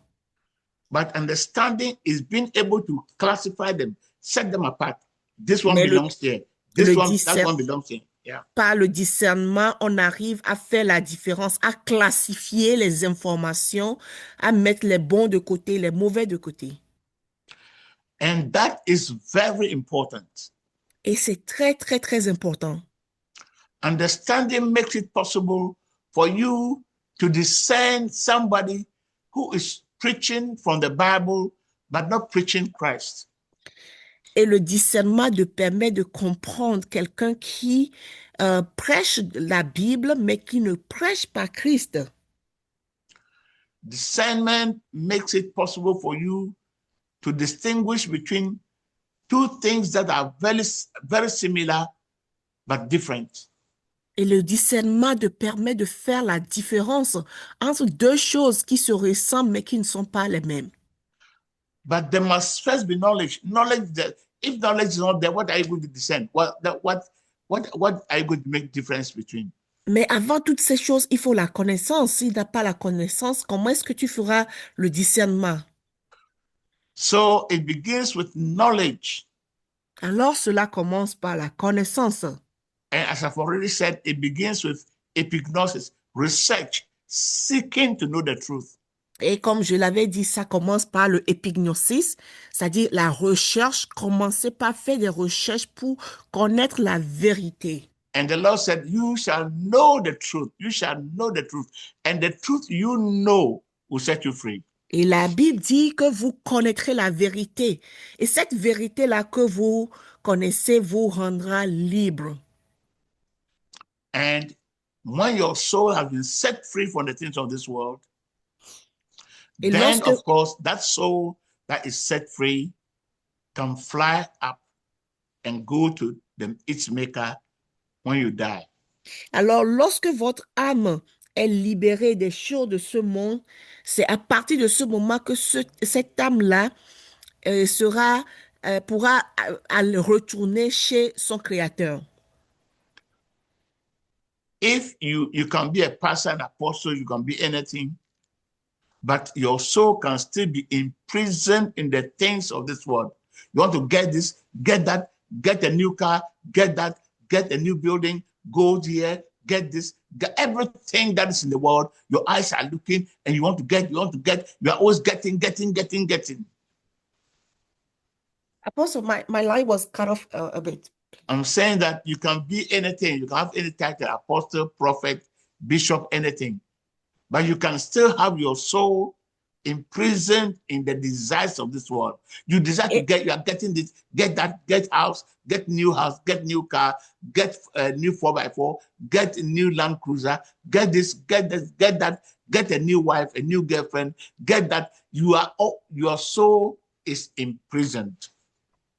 But understanding is being able to classify them, set them apart. This one Mais belongs here. This one, that discern- one belongs here. Yeah. Par le discernement, on arrive à faire la différence, à classifier les informations, à mettre les bons de côté, les mauvais de côté. And that is very important. Et c'est très, très, très important. Understanding makes it possible for you to discern somebody who is preaching from the Bible, but not preaching Christ. Et le discernement te permet de comprendre quelqu'un qui prêche la Bible, mais qui ne prêche pas Christ. Discernment makes it possible for you to distinguish between two things that are very, very similar, but different. Et le discernement te permet de faire la différence entre deux choses qui se ressemblent, mais qui ne sont pas les mêmes. But there must first be knowledge. Knowledge that if knowledge is not there, what are you going to discern? What are you going to make difference between? Mais avant toutes ces choses, il faut la connaissance. S'il n'y a pas la connaissance, comment est-ce que tu feras le discernement? So it begins with knowledge. Alors cela commence par la connaissance. And as I've already said, it begins with epignosis, research, seeking to know the truth. Et comme je l'avais dit, ça commence par le épignosis, c'est-à-dire la recherche. Commencez par faire des recherches pour connaître la vérité. And the Lord said, you shall know the truth. You shall know the truth. And the truth you know will set you free. Et la Bible dit que vous connaîtrez la vérité. Et cette vérité-là que vous connaissez vous rendra libre. And when your soul has been set free from the things of this world, Et then, lorsque, of course, that soul that is set free can fly up and go to its maker when you die. alors, lorsque votre âme est libérée des choses de ce monde, c'est à partir de ce moment que cette âme-là pourra retourner chez son Créateur. If you can be a pastor, an apostle, you can be anything, but your soul can still be imprisoned in the things of this world. You want to get this, get that, get a new car, get that, get a new building, go here, get this, get everything that is in the world. Your eyes are looking and you want to get, you are always getting. Apostle, my line was cut off a bit. I'm saying that you can be anything. You can have any title, apostle, prophet, bishop, anything. But you can still have your soul imprisoned in the desires of this world. You desire to get, you are getting this, get that, get house, get new car, get a new 4x4, get a new Land Cruiser, get this, get that, get a new wife, a new girlfriend, get that. Your soul is imprisoned.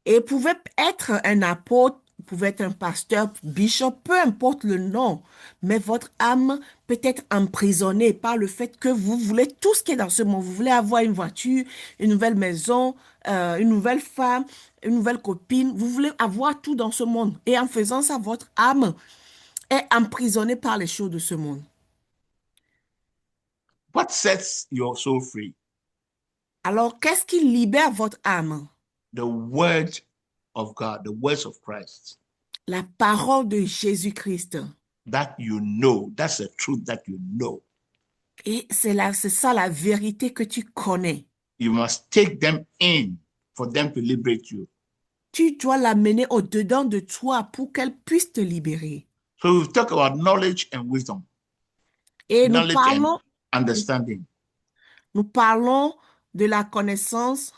Et pouvait être un apôtre, pouvait être un pasteur, bishop, peu importe le nom, mais votre âme peut être emprisonnée par le fait que vous voulez tout ce qui est dans ce monde. Vous voulez avoir une voiture, une nouvelle maison, une nouvelle femme, une nouvelle copine. Vous voulez avoir tout dans ce monde. Et en faisant ça, votre âme est emprisonnée par les choses de ce monde. What sets your soul free? Alors, qu'est-ce qui libère votre âme? The word of God, the words of Christ. La parole de Jésus-Christ. That you know, that's the truth that you know. Et c'est ça la vérité que tu connais. You must take them in for them to liberate you. Tu dois l'amener au-dedans de toi pour qu'elle puisse te libérer. So we've talked about knowledge and wisdom, Et knowledge and understanding. nous parlons de la connaissance,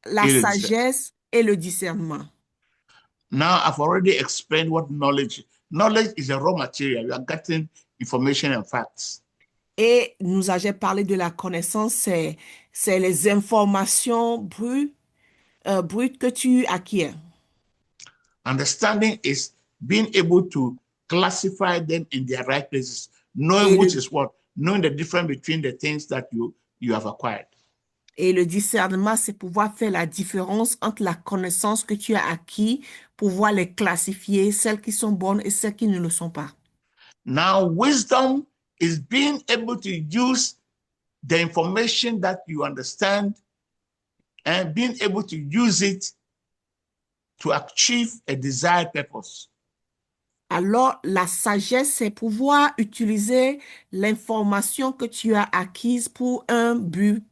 la Et le sagesse et le discernement. Now I've already explained what knowledge. Knowledge is a raw material. You are getting information and facts. Et nous avons parlé de la connaissance, c'est les informations brutes que tu acquiers. Understanding is being able to classify them in their right places, knowing which is what, knowing the difference between the things that you have acquired. Et le discernement, c'est pouvoir faire la différence entre la connaissance que tu as acquis, pouvoir les classifier, celles qui sont bonnes et celles qui ne le sont pas. Now, wisdom is being able to use the information that you understand and being able to use it to achieve a desired purpose. Alors, la sagesse, c'est pouvoir utiliser l'information que tu as acquise pour un but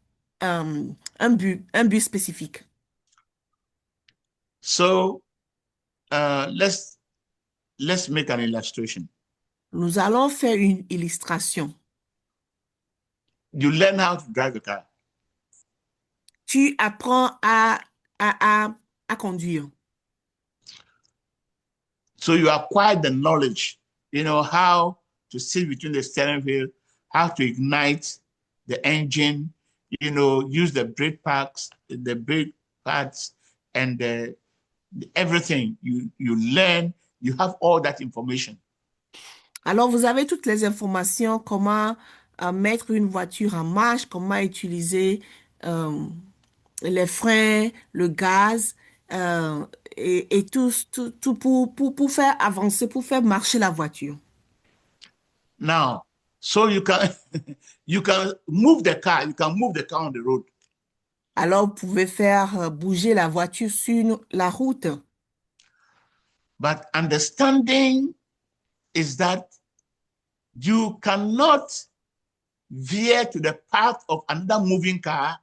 spécifique. So, let's make an illustration. Nous allons faire une illustration. You learn how to drive a car. Tu apprends à conduire. So you acquire the knowledge, you know, how to sit between the steering wheel, how to ignite the engine, you know, use the brake pads, and everything. You learn, you have all that information. Alors, vous avez toutes les informations, comment mettre une voiture en marche, comment utiliser les freins, le gaz, et tout pour faire avancer, pour faire marcher la voiture. Now, so you can move the car, on the road. Alors, vous pouvez faire bouger la voiture sur la route. But understanding is that you cannot veer to the path of another moving car,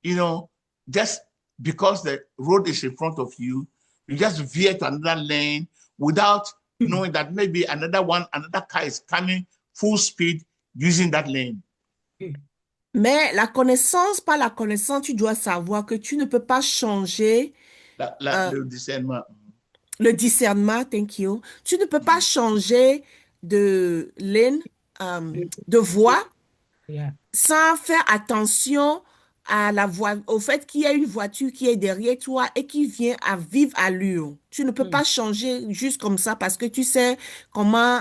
you know, just because the road is in front of you. You just veer to another lane without knowing that maybe another car is coming full speed using that lane. Mais la connaissance, par la connaissance, tu dois savoir que tu ne peux pas changer le discernement. Le discernement, thank you. Tu ne peux pas changer de lane, de voie, sans faire attention à au fait qu'il y a une voiture qui est derrière toi et qui vient à vive allure. Tu ne peux pas changer juste comme ça parce que tu sais comment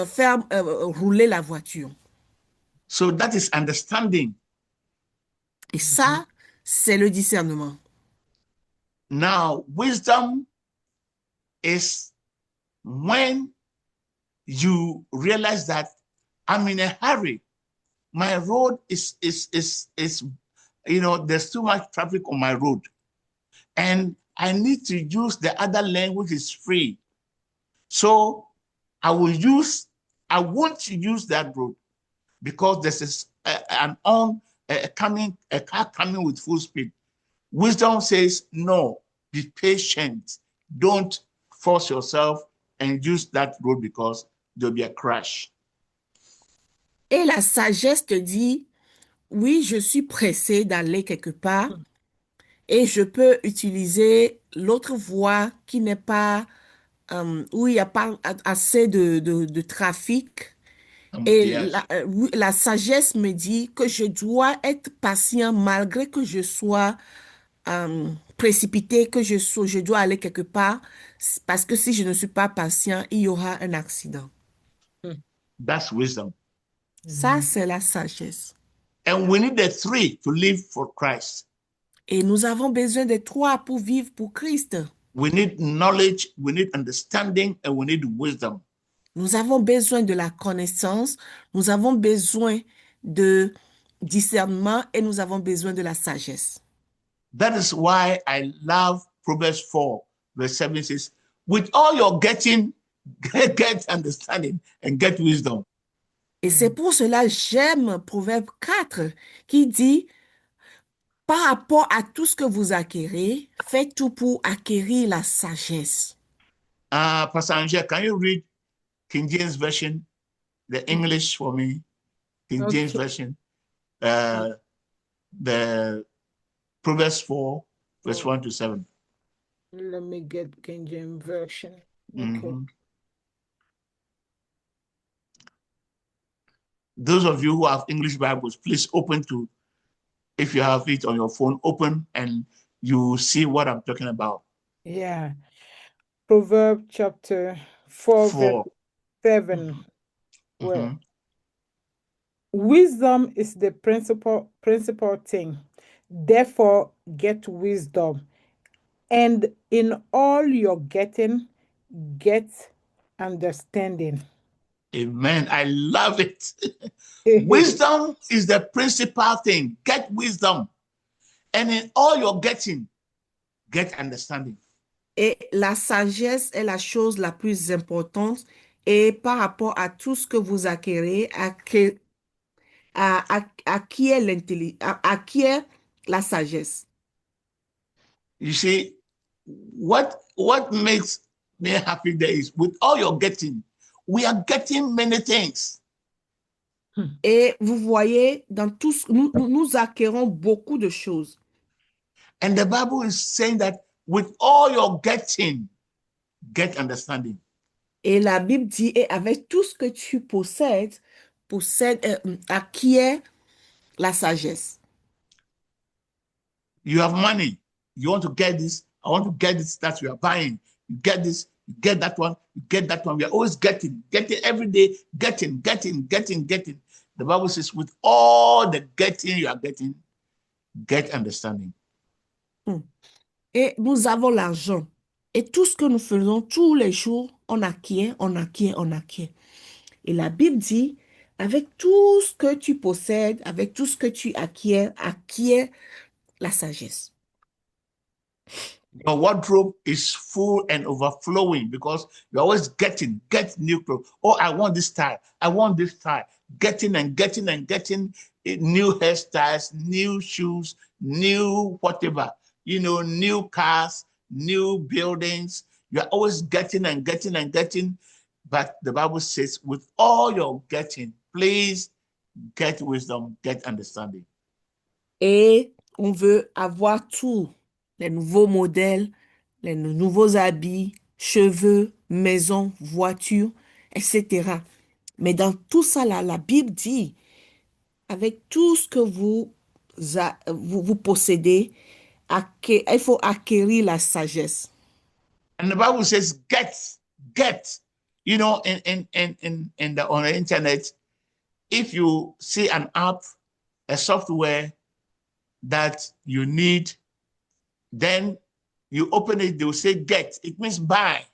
faire rouler la voiture. So that is understanding. Et ça, c'est le discernement. Now, wisdom is when you realize that I'm in a hurry. My road is you know, there's too much traffic on my road. And I need to use the other lane, which is free. So I want to use that road because there's a car coming with full speed. Wisdom says, no, be patient. Don't force yourself and use that road because there'll be a crash. Et la sagesse te dit, oui, je suis pressé d'aller quelque part et je peux utiliser l'autre voie qui n'est pas, où il n'y a pas assez de trafic. Et la sagesse me dit que je dois être patient malgré que je sois précipité, que je dois aller quelque part, parce que si je ne suis pas patient, il y aura un accident. That's wisdom. Ça, c'est la sagesse. And we need the three to live for Christ. Et nous avons besoin des trois pour vivre pour Christ. We need knowledge, we need understanding, and we need wisdom. Nous avons besoin de la connaissance, nous avons besoin de discernement et nous avons besoin de la sagesse. That is why I love Proverbs 4, verse 7 says, with all your getting, get understanding and get wisdom. Et c'est pour cela que j'aime Proverbe 4 qui dit, par rapport à tout ce que vous acquérez, faites tout pour acquérir la sagesse. Pastor Angel, can you read King James Version, the English for me? King James Okay. Version, the Proverbs 4, verse 1 to 7. Let me get King James Version. Okay. Mhm. Those of you who have English Bibles, please open to, if you have it on your phone, open and you see what I'm talking about. Yeah. Proverbs chapter 4, verse 4. 7. Where Mhm. wisdom is the principal thing. Therefore, get wisdom. And in all you're getting, get understanding. Amen. I love it. Wisdom is the principal thing. Get wisdom. And in all you're getting, get understanding. Et la sagesse est la chose la plus importante. Et par rapport à tout ce que vous acquérez, acquiert la sagesse. You see, what makes me happy there is with all you're getting, we are getting many things. Et vous voyez, dans tout, nous acquérons beaucoup de choses. And the Bible is saying that with all you're getting, get understanding. Et la Bible dit, et avec tout ce que tu possèdes, acquiert la sagesse. You have money. You want to get this. I want to get this that you are buying. You get this, you get that one, you get that one. We are always getting every day, getting. The Bible says, with all the getting you are getting, get understanding. Et nous avons l'argent. Et tout ce que nous faisons tous les jours, on acquiert. Et la Bible dit, avec tout ce que tu possèdes, avec tout ce que tu acquiers la sagesse. Your wardrobe is full and overflowing because you're always get new clothes. Oh, I want this style. Getting new hairstyles, new shoes, new whatever, new cars, new buildings. You're always getting. But the Bible says, with all you're getting, please get wisdom, get understanding. Et on veut avoir tout, les nouveaux modèles, les nouveaux habits, cheveux, maisons, voitures, etc. Mais dans tout ça, là, la Bible dit, avec tout ce que vous possédez, il faut acquérir la sagesse. And the Bible says, get. On the internet, if you see an app, a software that you need, then you open it, they will say get. It means buy.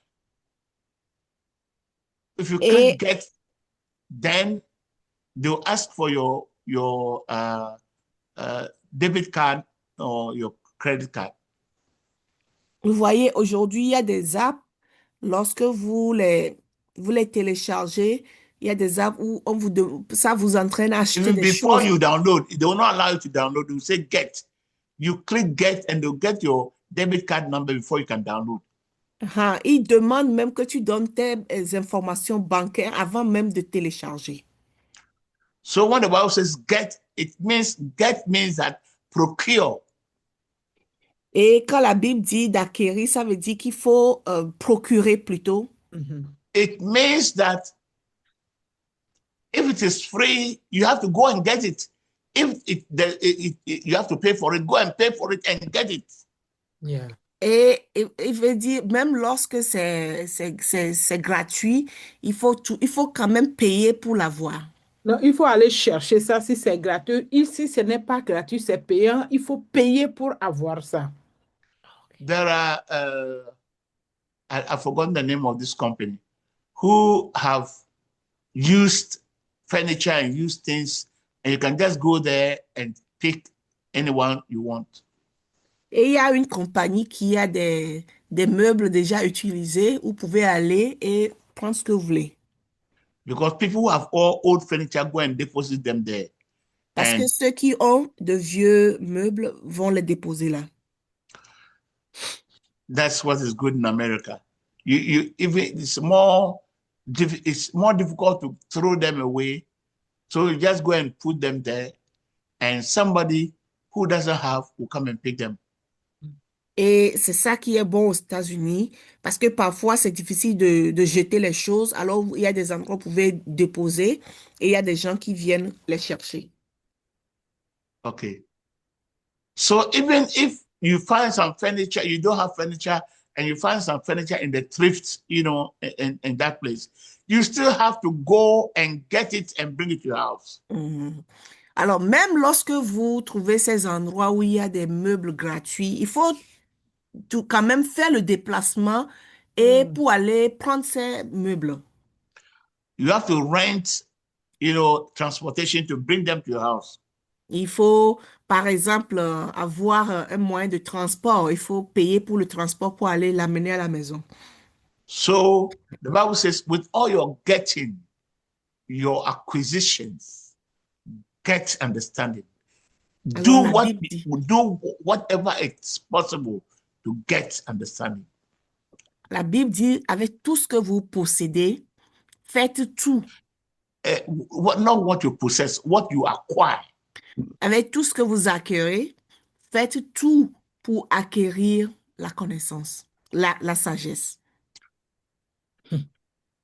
If you click get, then they'll ask for your debit card or your credit card. Vous voyez, aujourd'hui, il y a des apps, lorsque vous les téléchargez, il y a des apps où ça vous entraîne à acheter Even des before choses. you download, they will not allow you to download. They will say get. You click get and they'll get your debit card number before you can download. Ils demandent même que tu donnes tes informations bancaires avant même de télécharger. So when the Bible says get means that procure. Et quand la Bible dit d'acquérir, ça veut dire qu'il faut procurer plutôt. It means that if it is free, you have to go and get it. If you have to pay for it, go and pay for it and get it. Yeah. Et il veut dire, même lorsque c'est gratuit, il faut quand même payer pour l'avoir. Non, il faut aller chercher ça si c'est gratuit. Ici, ce n'est pas gratuit, c'est payant. Il faut payer pour avoir ça. There are, I've forgotten the name of this company, who have used furniture and used things, and you can just go there and pick anyone you want. Et il y a une compagnie qui a des meubles déjà utilisés où vous pouvez aller et prendre ce que vous voulez. Because people who have all old furniture go and deposit them there. Parce que And ceux qui ont de vieux meubles vont les déposer là. that's what is good in America. Even it's more difficult to throw them away. So you just go and put them there, and somebody who doesn't have will come and pick them. Et c'est ça qui est bon aux États-Unis, parce que parfois c'est difficile de jeter les choses. Alors il y a des endroits où vous pouvez déposer et il y a des gens qui viennent les chercher. Okay. So even if you find some furniture, you don't have furniture, and you find some furniture in the thrift, in that place, you still have to go and get it and bring it to your house. Mhm. Alors même lorsque vous trouvez ces endroits où il y a des meubles gratuits, il faut quand même faire le déplacement et pour aller prendre ces meubles. You have to rent, transportation to bring them to your house. Il faut, par exemple, avoir un moyen de transport. Il faut payer pour le transport pour aller l'amener à la maison. So the Bible says, with all your getting, your acquisitions, get understanding. Alors, la Bible dit, Do whatever it's possible to get understanding. la Bible dit, avec tout ce que vous possédez, faites tout. Not what you possess, what you acquire. Avec tout ce que vous acquérez, faites tout pour acquérir la connaissance, la sagesse.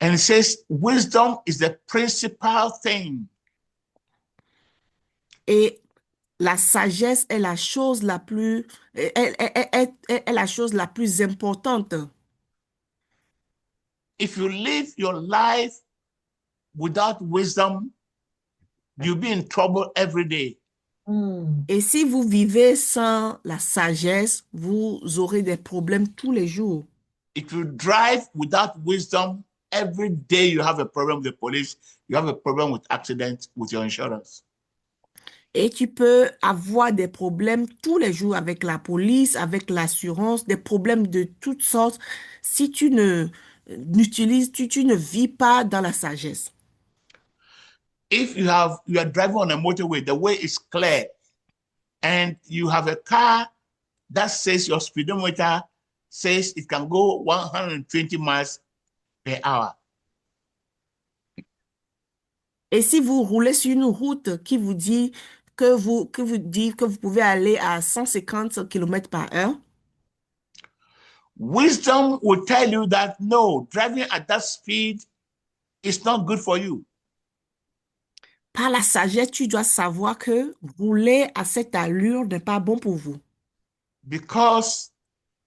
And it says, wisdom is the principal thing. Et la sagesse est la chose la plus, est la chose la plus importante. If you live your life without wisdom, you'll be in trouble every day. Et si vous vivez sans la sagesse, vous aurez des problèmes tous les jours. If you drive without wisdom, every day you have a problem with the police, you have a problem with accidents, with your insurance. Et tu peux avoir des problèmes tous les jours avec la police, avec l'assurance, des problèmes de toutes sortes si tu ne vis pas dans la sagesse. If you are driving on a motorway, the way is clear, and you have a car that says your speedometer says it can go 120 miles per hour. Et si vous roulez sur une route qui vous dit que vous pouvez aller à 150 km par heure, wisdom will tell you that no, driving at that speed is not good for you. Par la sagesse, tu dois savoir que rouler à cette allure n'est pas bon pour vous. Because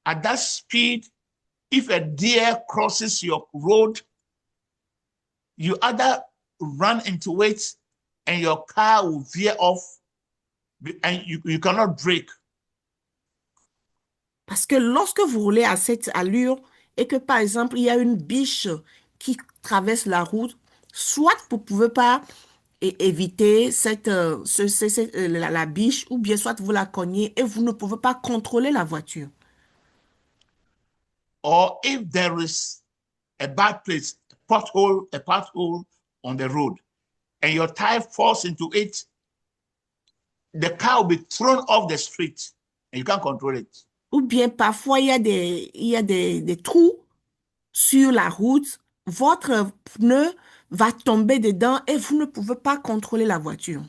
at that speed, if a deer crosses your road, you either run into it and your car will veer off and you cannot brake. Parce que lorsque vous roulez à cette allure et que, par exemple, il y a une biche qui traverse la route, soit vous ne pouvez pas éviter la biche, ou bien soit vous la cognez et vous ne pouvez pas contrôler la voiture. Or if there is a bad place, a pothole on the road, and your tire falls into it, the car will be thrown off the street and you can't control it. Ou bien parfois il y a des trous sur la route, votre pneu va tomber dedans et vous ne pouvez pas contrôler la voiture.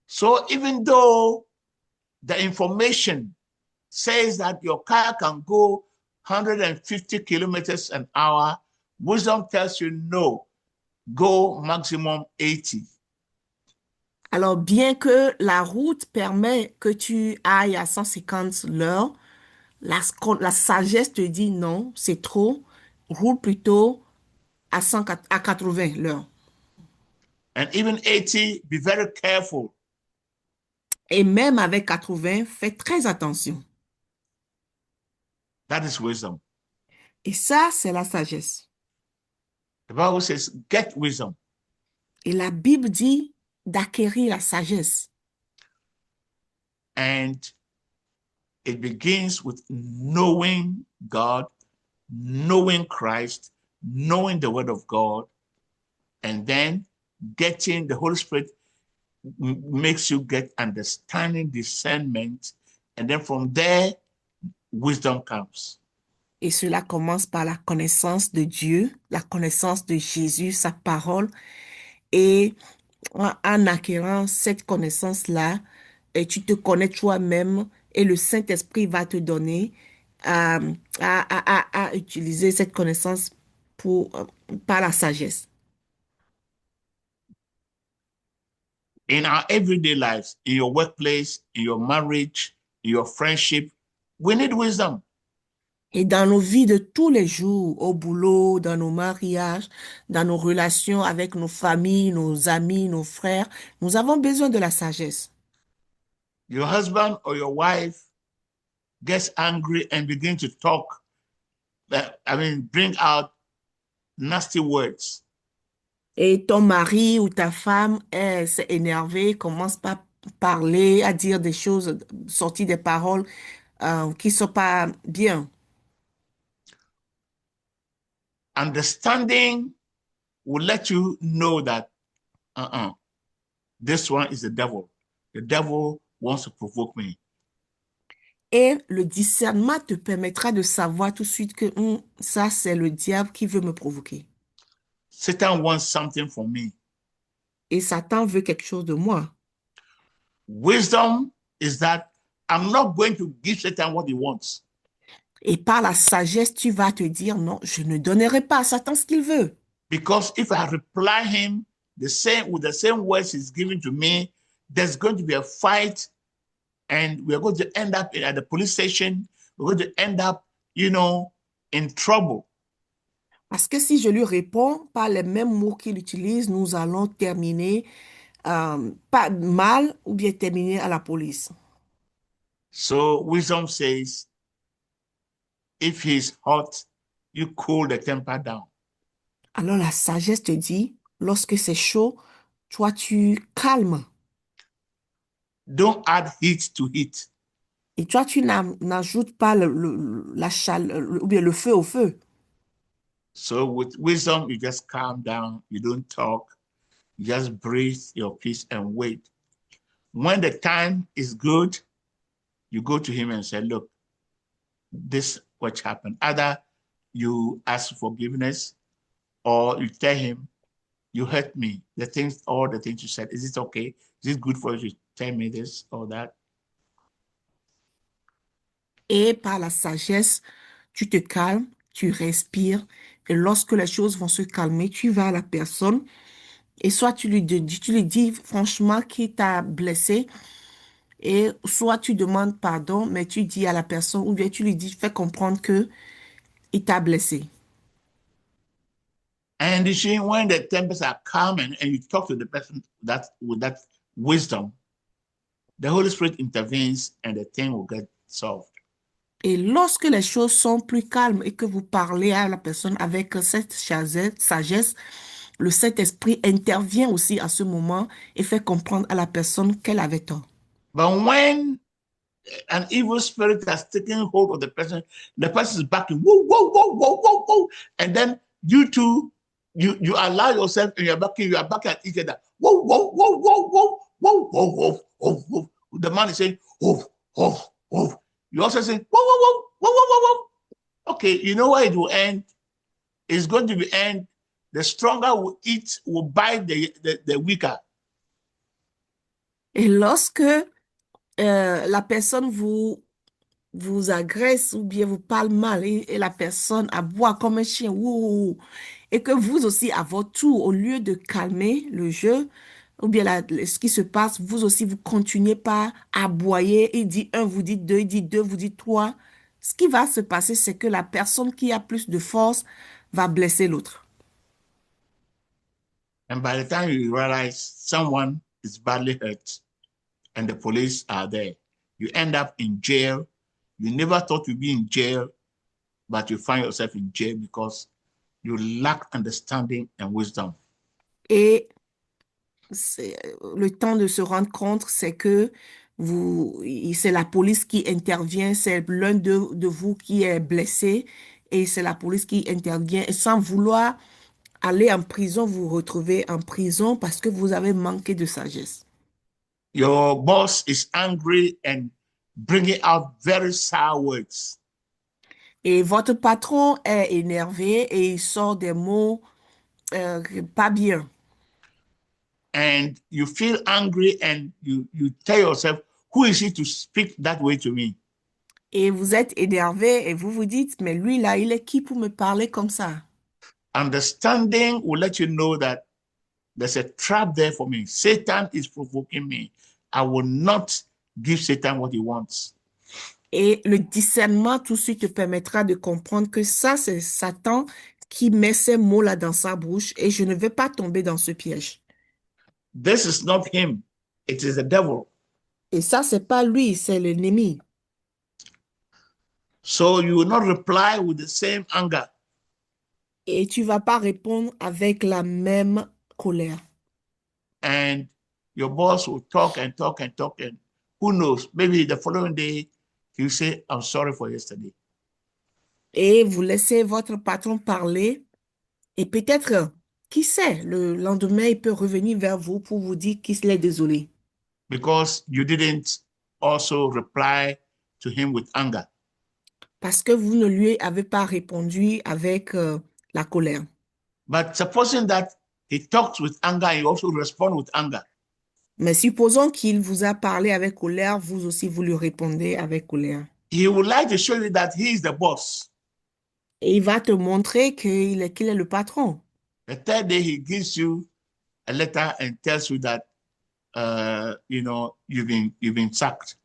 So even though the information says that your car can go 150 kilometers an hour, wisdom tells you no, go maximum 80. Alors, bien que la route permet que tu ailles à 150 l'heure, la sagesse te dit non, c'est trop, roule plutôt à 80 l'heure. And even 80, be very careful. Et même avec 80, fais très attention. That is wisdom. Et ça, c'est la sagesse. The Bible says, get wisdom. Et la Bible dit d'acquérir la sagesse. And it begins with knowing God, knowing Christ, knowing the word of God, And then getting the Holy Spirit makes you get understanding, discernment, and then from there, wisdom comes. Et cela commence par la connaissance de Dieu, la connaissance de Jésus, sa parole. Et en acquérant cette connaissance-là, tu te connais toi-même et le Saint-Esprit va te donner à utiliser cette connaissance par la sagesse. In our everyday lives, in your workplace, in your marriage, in your friendship, we need wisdom. Et dans nos vies de tous les jours, au boulot, dans nos mariages, dans nos relations avec nos familles, nos amis, nos frères, nous avons besoin de la sagesse. Your husband or your wife gets angry and begin to talk, bring out nasty words. Et ton mari ou ta femme s'est énervé, commence par parler, à dire des choses, sortir des paroles qui ne sont pas bien. Understanding will let you know that this one is the devil. The devil wants to provoke me. Et le discernement te permettra de savoir tout de suite que ça, c'est le diable qui veut me provoquer. Satan wants something from me. Et Satan veut quelque chose de moi. Wisdom is that I'm not going to give Satan what he wants. Et par la sagesse, tu vas te dire, non, je ne donnerai pas à Satan ce qu'il veut. Because if I reply him with the same words he's giving to me, there's going to be a fight and we're going to end up at the police station. We're going to end up, in trouble. Parce que si je lui réponds par les mêmes mots qu'il utilise, nous allons terminer pas mal ou bien terminer à la police. So wisdom says, if he's hot, you cool the temper down. Alors la sagesse te dit, lorsque c'est chaud, toi tu calmes. Don't add heat to heat. Et toi tu n'ajoutes pas la chaleur ou bien le feu au feu. So with wisdom, you just calm down. You don't talk. You just breathe your peace and wait. When the time is good, you go to him and say, look, this what happened. Either you ask forgiveness or you tell him, you hurt me. All the things you said, is it okay? Is it good for you to tell me this or that? Et par la sagesse, tu te calmes, tu respires. Et lorsque les choses vont se calmer, tu vas à la personne et soit tu lui dis franchement qui t'a blessé et soit tu demandes pardon, mais tu dis à la personne ou bien tu lui dis, fais comprendre que il t'a blessé. And you see, when the tempers are calm and you talk to the person with that wisdom, the Holy Spirit intervenes and the thing will get solved. Et lorsque les choses sont plus calmes et que vous parlez à la personne avec cette sagesse, le Saint-Esprit intervient aussi à ce moment et fait comprendre à la personne qu'elle avait tort. But when an evil spirit has taken hold of the person is backing, whoa, whoa, whoa, whoa, whoa, whoa. And then you two, you allow yourself and you're backing at each other. Whoa, whoa, whoa, whoa, whoa, whoa, whoa, whoa, whoa, whoa. The man is saying, whoa, whoa, whoa. You also say, whoa, whoa, whoa, whoa, whoa, whoa, whoa. Okay, you know where it will end? It's going to be end. The stronger will bite the weaker. Et lorsque la personne vous agresse ou bien vous parle mal et la personne aboie comme un chien, et que vous aussi, à votre tour, au lieu de calmer le jeu, ou bien ce qui se passe, vous aussi, vous continuez par aboyer. Il dit un, vous dites deux, il dit deux, vous dites trois. Ce qui va se passer, c'est que la personne qui a plus de force va blesser l'autre. And by the time you realize someone is badly hurt and the police are there, you end up in jail. You never thought you'd be in jail, but you find yourself in jail because you lack understanding and wisdom. Et le temps de se rendre compte, c'est que c'est la police qui intervient, c'est l'un de vous qui est blessé et c'est la police qui intervient et sans vouloir allez en prison, vous vous retrouvez en prison parce que vous avez manqué de sagesse. Your boss is angry and bringing out very sour words. Et votre patron est énervé et il sort des mots pas bien. And you feel angry and you tell yourself, who is he to speak that way to me? Et vous êtes énervé et vous vous dites, mais lui là, il est qui pour me parler comme ça? Understanding will let you know that there's a trap there for me. Satan is provoking me. I will not give Satan what he wants. Et le discernement tout de suite te permettra de comprendre que ça, c'est Satan qui met ces mots-là dans sa bouche et je ne vais pas tomber dans ce piège. This is not him. It is the devil. Et ça, c'est pas lui, c'est l'ennemi. So you will not reply with the same anger. Et tu vas pas répondre avec la même colère. And your boss will talk and talk and talk. And who knows, maybe the following day, he'll say, I'm sorry for yesterday. Et vous laissez votre patron parler et peut-être, qui sait, le lendemain, il peut revenir vers vous pour vous dire qu'il est désolé. Because you didn't also reply to him with anger. Parce que vous ne lui avez pas répondu avec la colère. But supposing that he talks with anger, he also responds with anger. Mais supposons qu'il vous a parlé avec colère, vous aussi vous lui répondez avec colère. He would like to show you that he is the boss. Et il va te montrer qu'il est le patron. The third day, he gives you a letter and tells you that, you've been sacked.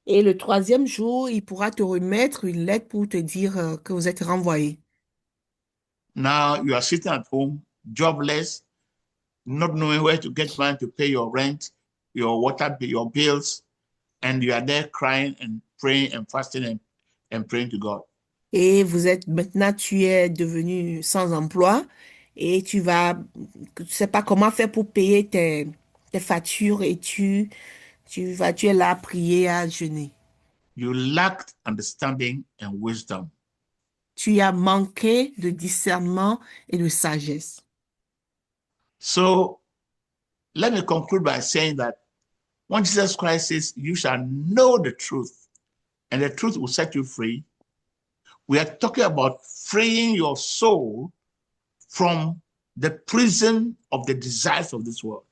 Et le troisième jour, il pourra te remettre une lettre pour te dire que vous êtes renvoyé. Now you are sitting at home, jobless, not knowing where to get money to pay your rent, your water, your bills, and you are there crying and praying and fasting and praying to God. Et maintenant, tu es devenu sans emploi et tu sais pas comment faire pour payer tes factures et tu es là à prier, à jeûner. You lacked understanding and wisdom. Tu as manqué de discernement et de sagesse. So let me conclude by saying that when Jesus Christ says, you shall know the truth, and the truth will set you free, we are talking about freeing your soul from the prison of the desires of this world.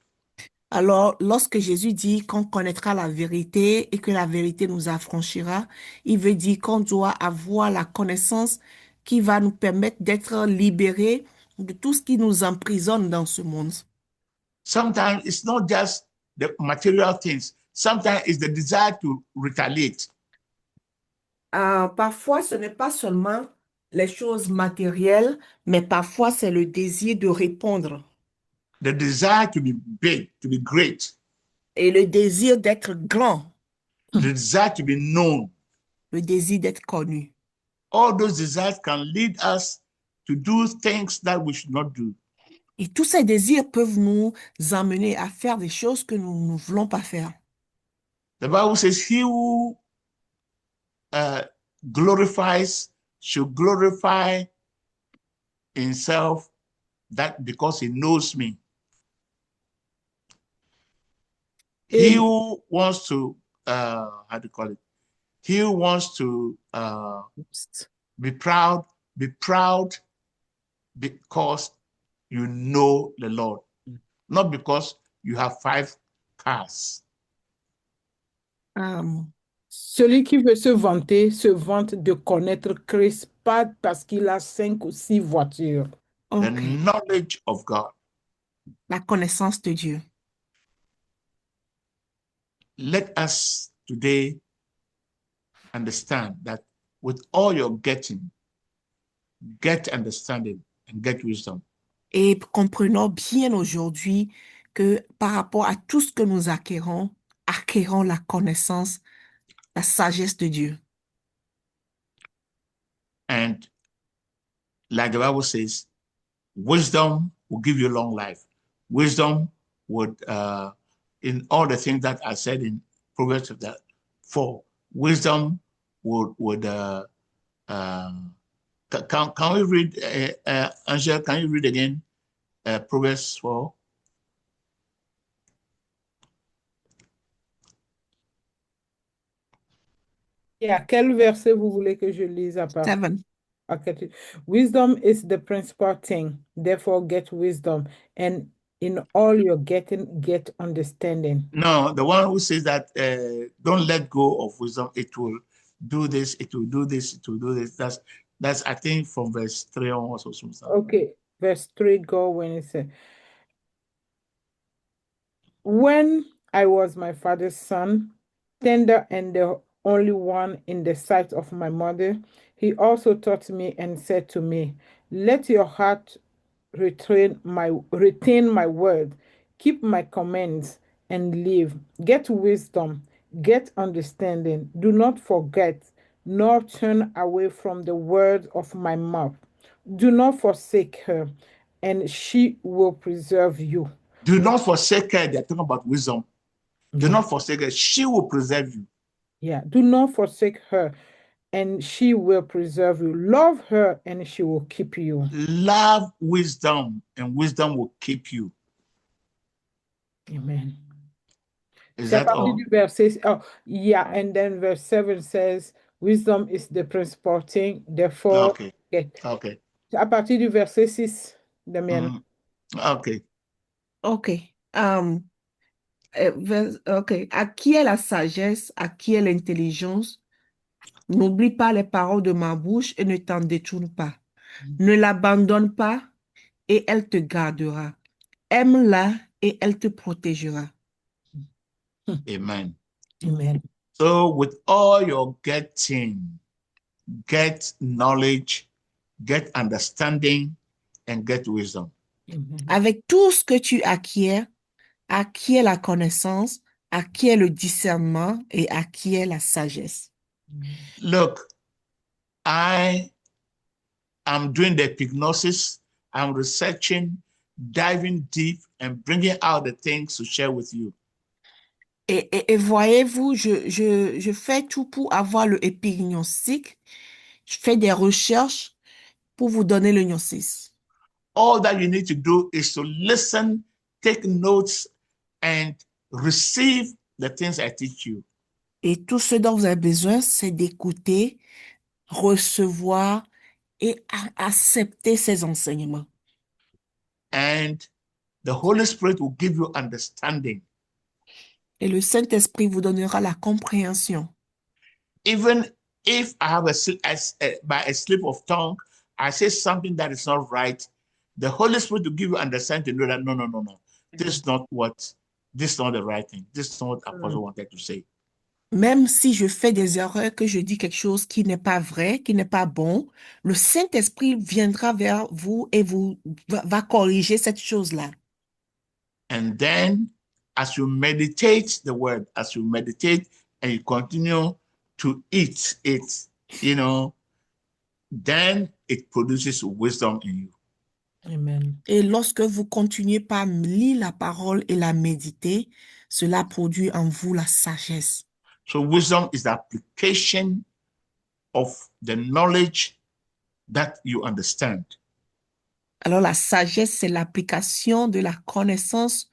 Alors, lorsque Jésus dit qu'on connaîtra la vérité et que la vérité nous affranchira, il veut dire qu'on doit avoir la connaissance qui va nous permettre d'être libérés de tout ce qui nous emprisonne dans ce monde. Sometimes it's not just the material things. Sometimes it's the desire to retaliate. Parfois, ce n'est pas seulement les choses matérielles, mais parfois c'est le désir de répondre The desire to be big, to be great. et le désir d'être grand, The desire to be known. le désir d'être connu. All those desires can lead us to do things that we should not do. Et tous ces désirs peuvent nous amener à faire des choses que nous ne voulons pas faire. The Bible says, he who glorifies should glorify himself, that because he knows me. He who wants to, how do you call it? He who wants to be proud because you know the Lord, not because you have 5 cars. Celui qui veut se vante de connaître Christ, pas parce qu'il a 5 ou 6 voitures. The knowledge of God. La connaissance de Dieu. Let us today understand that with all your getting, get understanding and get wisdom. Et comprenons bien aujourd'hui que par rapport à tout ce que nous acquérons la connaissance, la sagesse de Dieu. And like the Bible says, wisdom will give you long life. Wisdom would, in all the things that I said in Proverbs 4, wisdom would Can we read, Angel, can you read again Proverbs 4? Yeah, quel verset vous voulez que je lise à part? 7. Okay. Wisdom is the principal thing. Therefore, get wisdom. And in all you're getting, get understanding. No, the one who says that don't let go of wisdom, it will do this, it will do this, it will do this. That's I think from verse 3 onwards or something. Okay, verse 3 go when it says, when I was my father's son, tender and the only one in the sight of my mother, he also taught me and said to me, let your heart retain my word, keep my commands and live. Get wisdom, get understanding. Do not forget, nor turn away from the word of my mouth. Do not forsake her, and she will preserve you. Do not forsake her. They're talking about wisdom. Do Yeah. not forsake her. She will preserve you. Yeah, do not forsake her, and she will preserve you. Love her, and she will keep you. Love wisdom, and wisdom will keep you. Amen. Is C'est à that partir all? du verset, oh, yeah, and then verse 7 says, wisdom is the principal thing, therefore, Okay. get. Okay. À partir du verset 6, Damien. Okay. OK. OK. À qui est la sagesse? À qui est l'intelligence? N'oublie pas les paroles de ma bouche et ne t'en détourne pas. Ne l'abandonne pas et elle te gardera. Aime-la et elle te protégera. Amen. Amen. So with all your getting, get knowledge, get understanding, and get wisdom. Amen. Avec tout ce que tu acquiers la connaissance, acquiert le discernement et acquiert la sagesse. Look, I am doing the epignosis. I'm researching, diving deep, and bringing out the things to share with you. Et voyez-vous, je fais tout pour avoir le épignostic. Je fais des recherches pour vous donner le gnosis. All that you need to do is to listen, take notes, and receive the things I teach you. Et tout ce dont vous avez besoin, c'est d'écouter, recevoir et accepter ces enseignements. And the Holy Spirit will give you understanding. Et le Saint-Esprit vous donnera la compréhension. Even if I have by a slip of tongue, I say something that is not right, the Holy Spirit will give you understanding to know that no. This is not the right thing. This is not what Apostle wanted to say. Même si je fais des erreurs, que je dis quelque chose qui n'est pas vrai, qui n'est pas bon, le Saint-Esprit viendra vers vous et va corriger cette chose-là. And then, as you meditate the word, as you meditate and you continue to eat it, then it produces wisdom in you. Amen. Et lorsque vous continuez par lire la parole et la méditer, cela produit en vous la sagesse. So wisdom is the application of the knowledge that you understand. Alors la sagesse, c'est l'application de la connaissance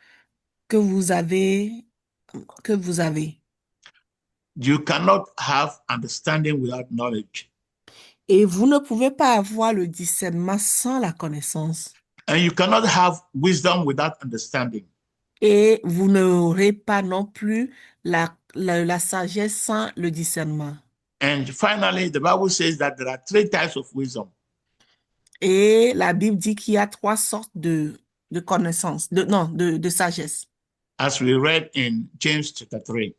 que vous avez. You cannot have understanding without knowledge. Et vous ne pouvez pas avoir le discernement sans la connaissance. And you cannot have wisdom without understanding. Et vous n'aurez pas non plus la sagesse sans le discernement. And finally, the Bible says that there are 3 types of wisdom. Et la Bible dit qu'il y a 3 sortes de connaissances, de sagesse. As we read in James chapter 3.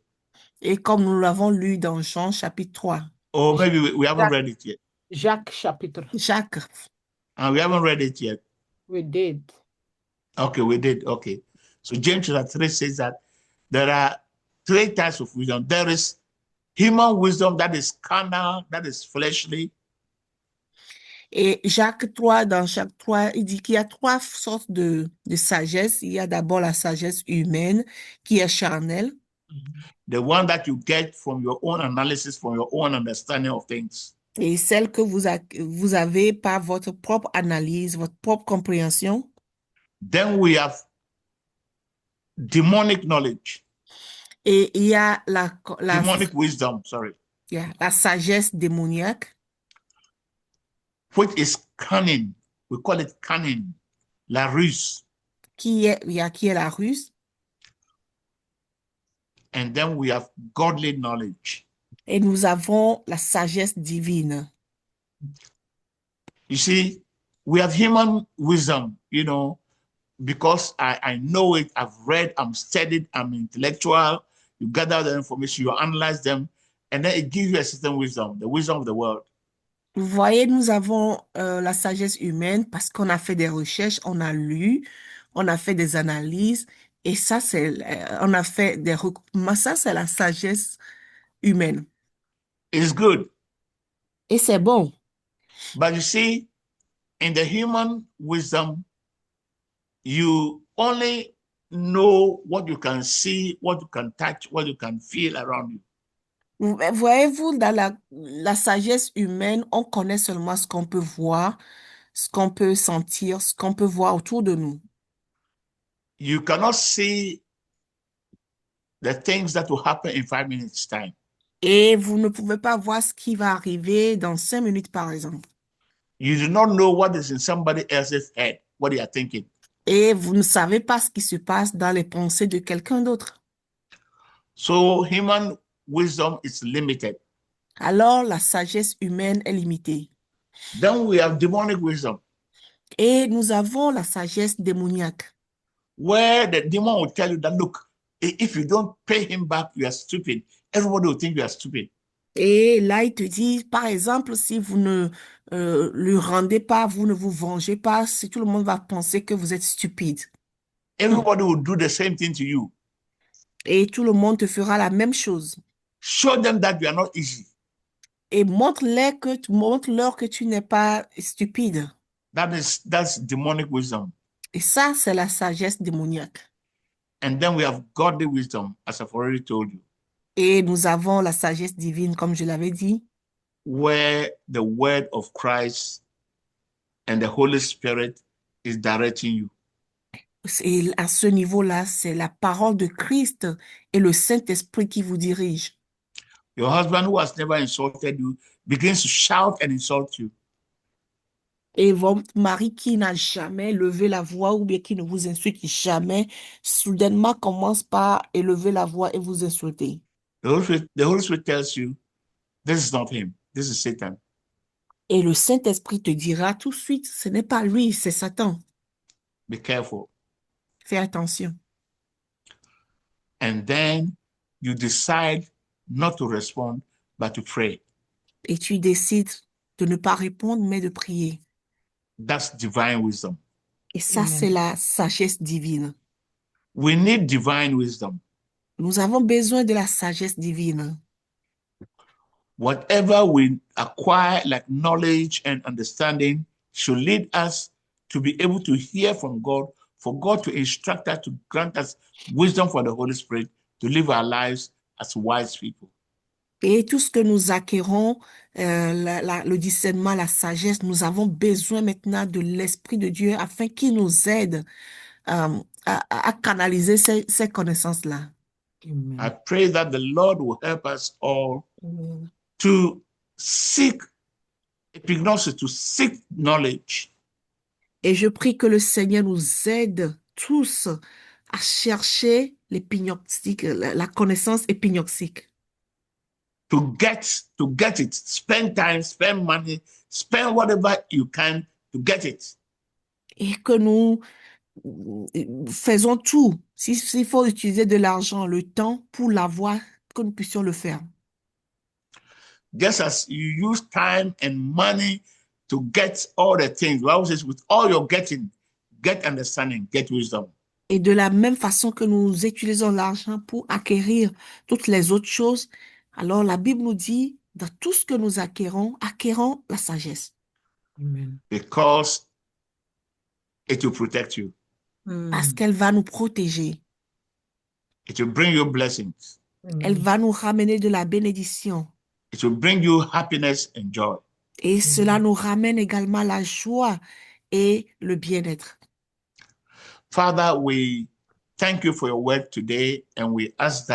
Et comme nous l'avons lu dans Jean chapitre 3. Or maybe we haven't read it yet. Jacques chapitre. Jacques. And we haven't read it yet. We did. Okay, we did. Okay. So James chapter 3 says that there are 3 types of wisdom. There is human wisdom that is carnal, that is fleshly. Et Jacques 3, dans Jacques 3, il dit qu'il y a 3 sortes de sagesse. Il y a d'abord la sagesse humaine qui est charnelle. The one that you get from your own analysis, from your own understanding of things. et celle que vous avez par votre propre analyse, votre propre compréhension. Then we have demonic knowledge, Et il y a demonic wisdom, sorry, il y a la sagesse démoniaque which is cunning. We call it cunning, la ruse. qui est la ruse. And then we have godly knowledge. Et nous avons la sagesse divine. You see, we have human wisdom, because I know it, I've read, I'm studied, I'm intellectual. You gather the information, you analyze them, and then it gives you a certain wisdom, the wisdom of the world. Vous voyez, nous avons la sagesse humaine parce qu'on a fait des recherches, on a lu, on a fait des analyses, et ça, on a fait des recoupements. Ça, c'est la sagesse humaine. It's good. Et c'est bon. But you see, in the human wisdom, you only know what you can see, what you can touch, what you can feel around you. Voyez-vous, dans la sagesse humaine, on connaît seulement ce qu'on peut voir, ce qu'on peut sentir, ce qu'on peut voir autour de nous. You cannot see the things that will happen in 5 minutes' time. Et vous ne pouvez pas voir ce qui va arriver dans 5 minutes, par exemple. You do not know what is in somebody else's head, what they are thinking. Et vous ne savez pas ce qui se passe dans les pensées de quelqu'un d'autre. So human wisdom is limited. Alors, la sagesse humaine est limitée. Then we have demonic wisdom, Et nous avons la sagesse démoniaque, where the demon will tell you that, look, if you don't pay him back, you are stupid. Everybody will think you are stupid. Et là, il te dit, par exemple, si vous ne le rendez pas, vous ne vous vengez pas, si tout le monde va penser que vous êtes stupide. Everybody will do the same thing to you. Et tout le monde te fera la même chose. Show them that you are not easy. Et montre-leur que tu n'es pas stupide. That's demonic wisdom. Et ça, c'est la sagesse démoniaque. And then we have godly wisdom, as I've already told you, Et nous avons la sagesse divine, comme je l'avais dit, where the word of Christ and the Holy Spirit is directing you. et à ce niveau-là, c'est la parole de Christ et le Saint-Esprit qui vous dirige. Your husband who has never insulted you begins to shout and insult you. Et votre mari qui n'a jamais levé la voix ou bien qui ne vous insulte jamais, soudainement commence par élever la voix et vous insulter. The Holy Spirit tells you, this is not him, this is Satan. Et le Saint-Esprit te dira tout de suite, ce n'est pas lui, c'est Satan. Be careful. Fais attention. And then you decide not to respond, but to pray. Et tu décides de ne pas répondre, mais de prier. That's divine wisdom. Et ça, Amen. c'est la sagesse divine. We need divine wisdom. Nous avons besoin de la sagesse divine. Whatever we acquire like knowledge and understanding should lead us to be able to hear from God, for God to instruct us, to grant us wisdom for the Holy Spirit, to live our lives as wise people. Et tout ce que nous acquérons, le discernement, la sagesse, nous avons besoin maintenant de l'Esprit de Dieu afin qu'il nous aide à canaliser ces connaissances-là. Amen. I pray that the Lord will help us all to seek epignosis, to seek knowledge, Et je prie que le Seigneur nous aide tous à chercher l'épignostique, la connaissance épignostique. to get it. Spend time, spend money, spend whatever you can to get it. Et que nous faisons tout. S'il faut utiliser de l'argent, le temps pour l'avoir, que nous puissions le faire. Just as you use time and money to get all the things, the Bible says, with all you're getting, get understanding, get wisdom. Et de la même façon que nous utilisons l'argent pour acquérir toutes les autres choses, alors la Bible nous dit, dans tout ce que nous acquérons la sagesse. Amen. Because it will protect you. Parce qu'elle va nous protéger. It will bring you blessings. Elle va nous ramener de la bénédiction. It will bring you happiness and joy. Et cela nous ramène également la joie et le bien-être. Father, we thank you for your word today, and we ask that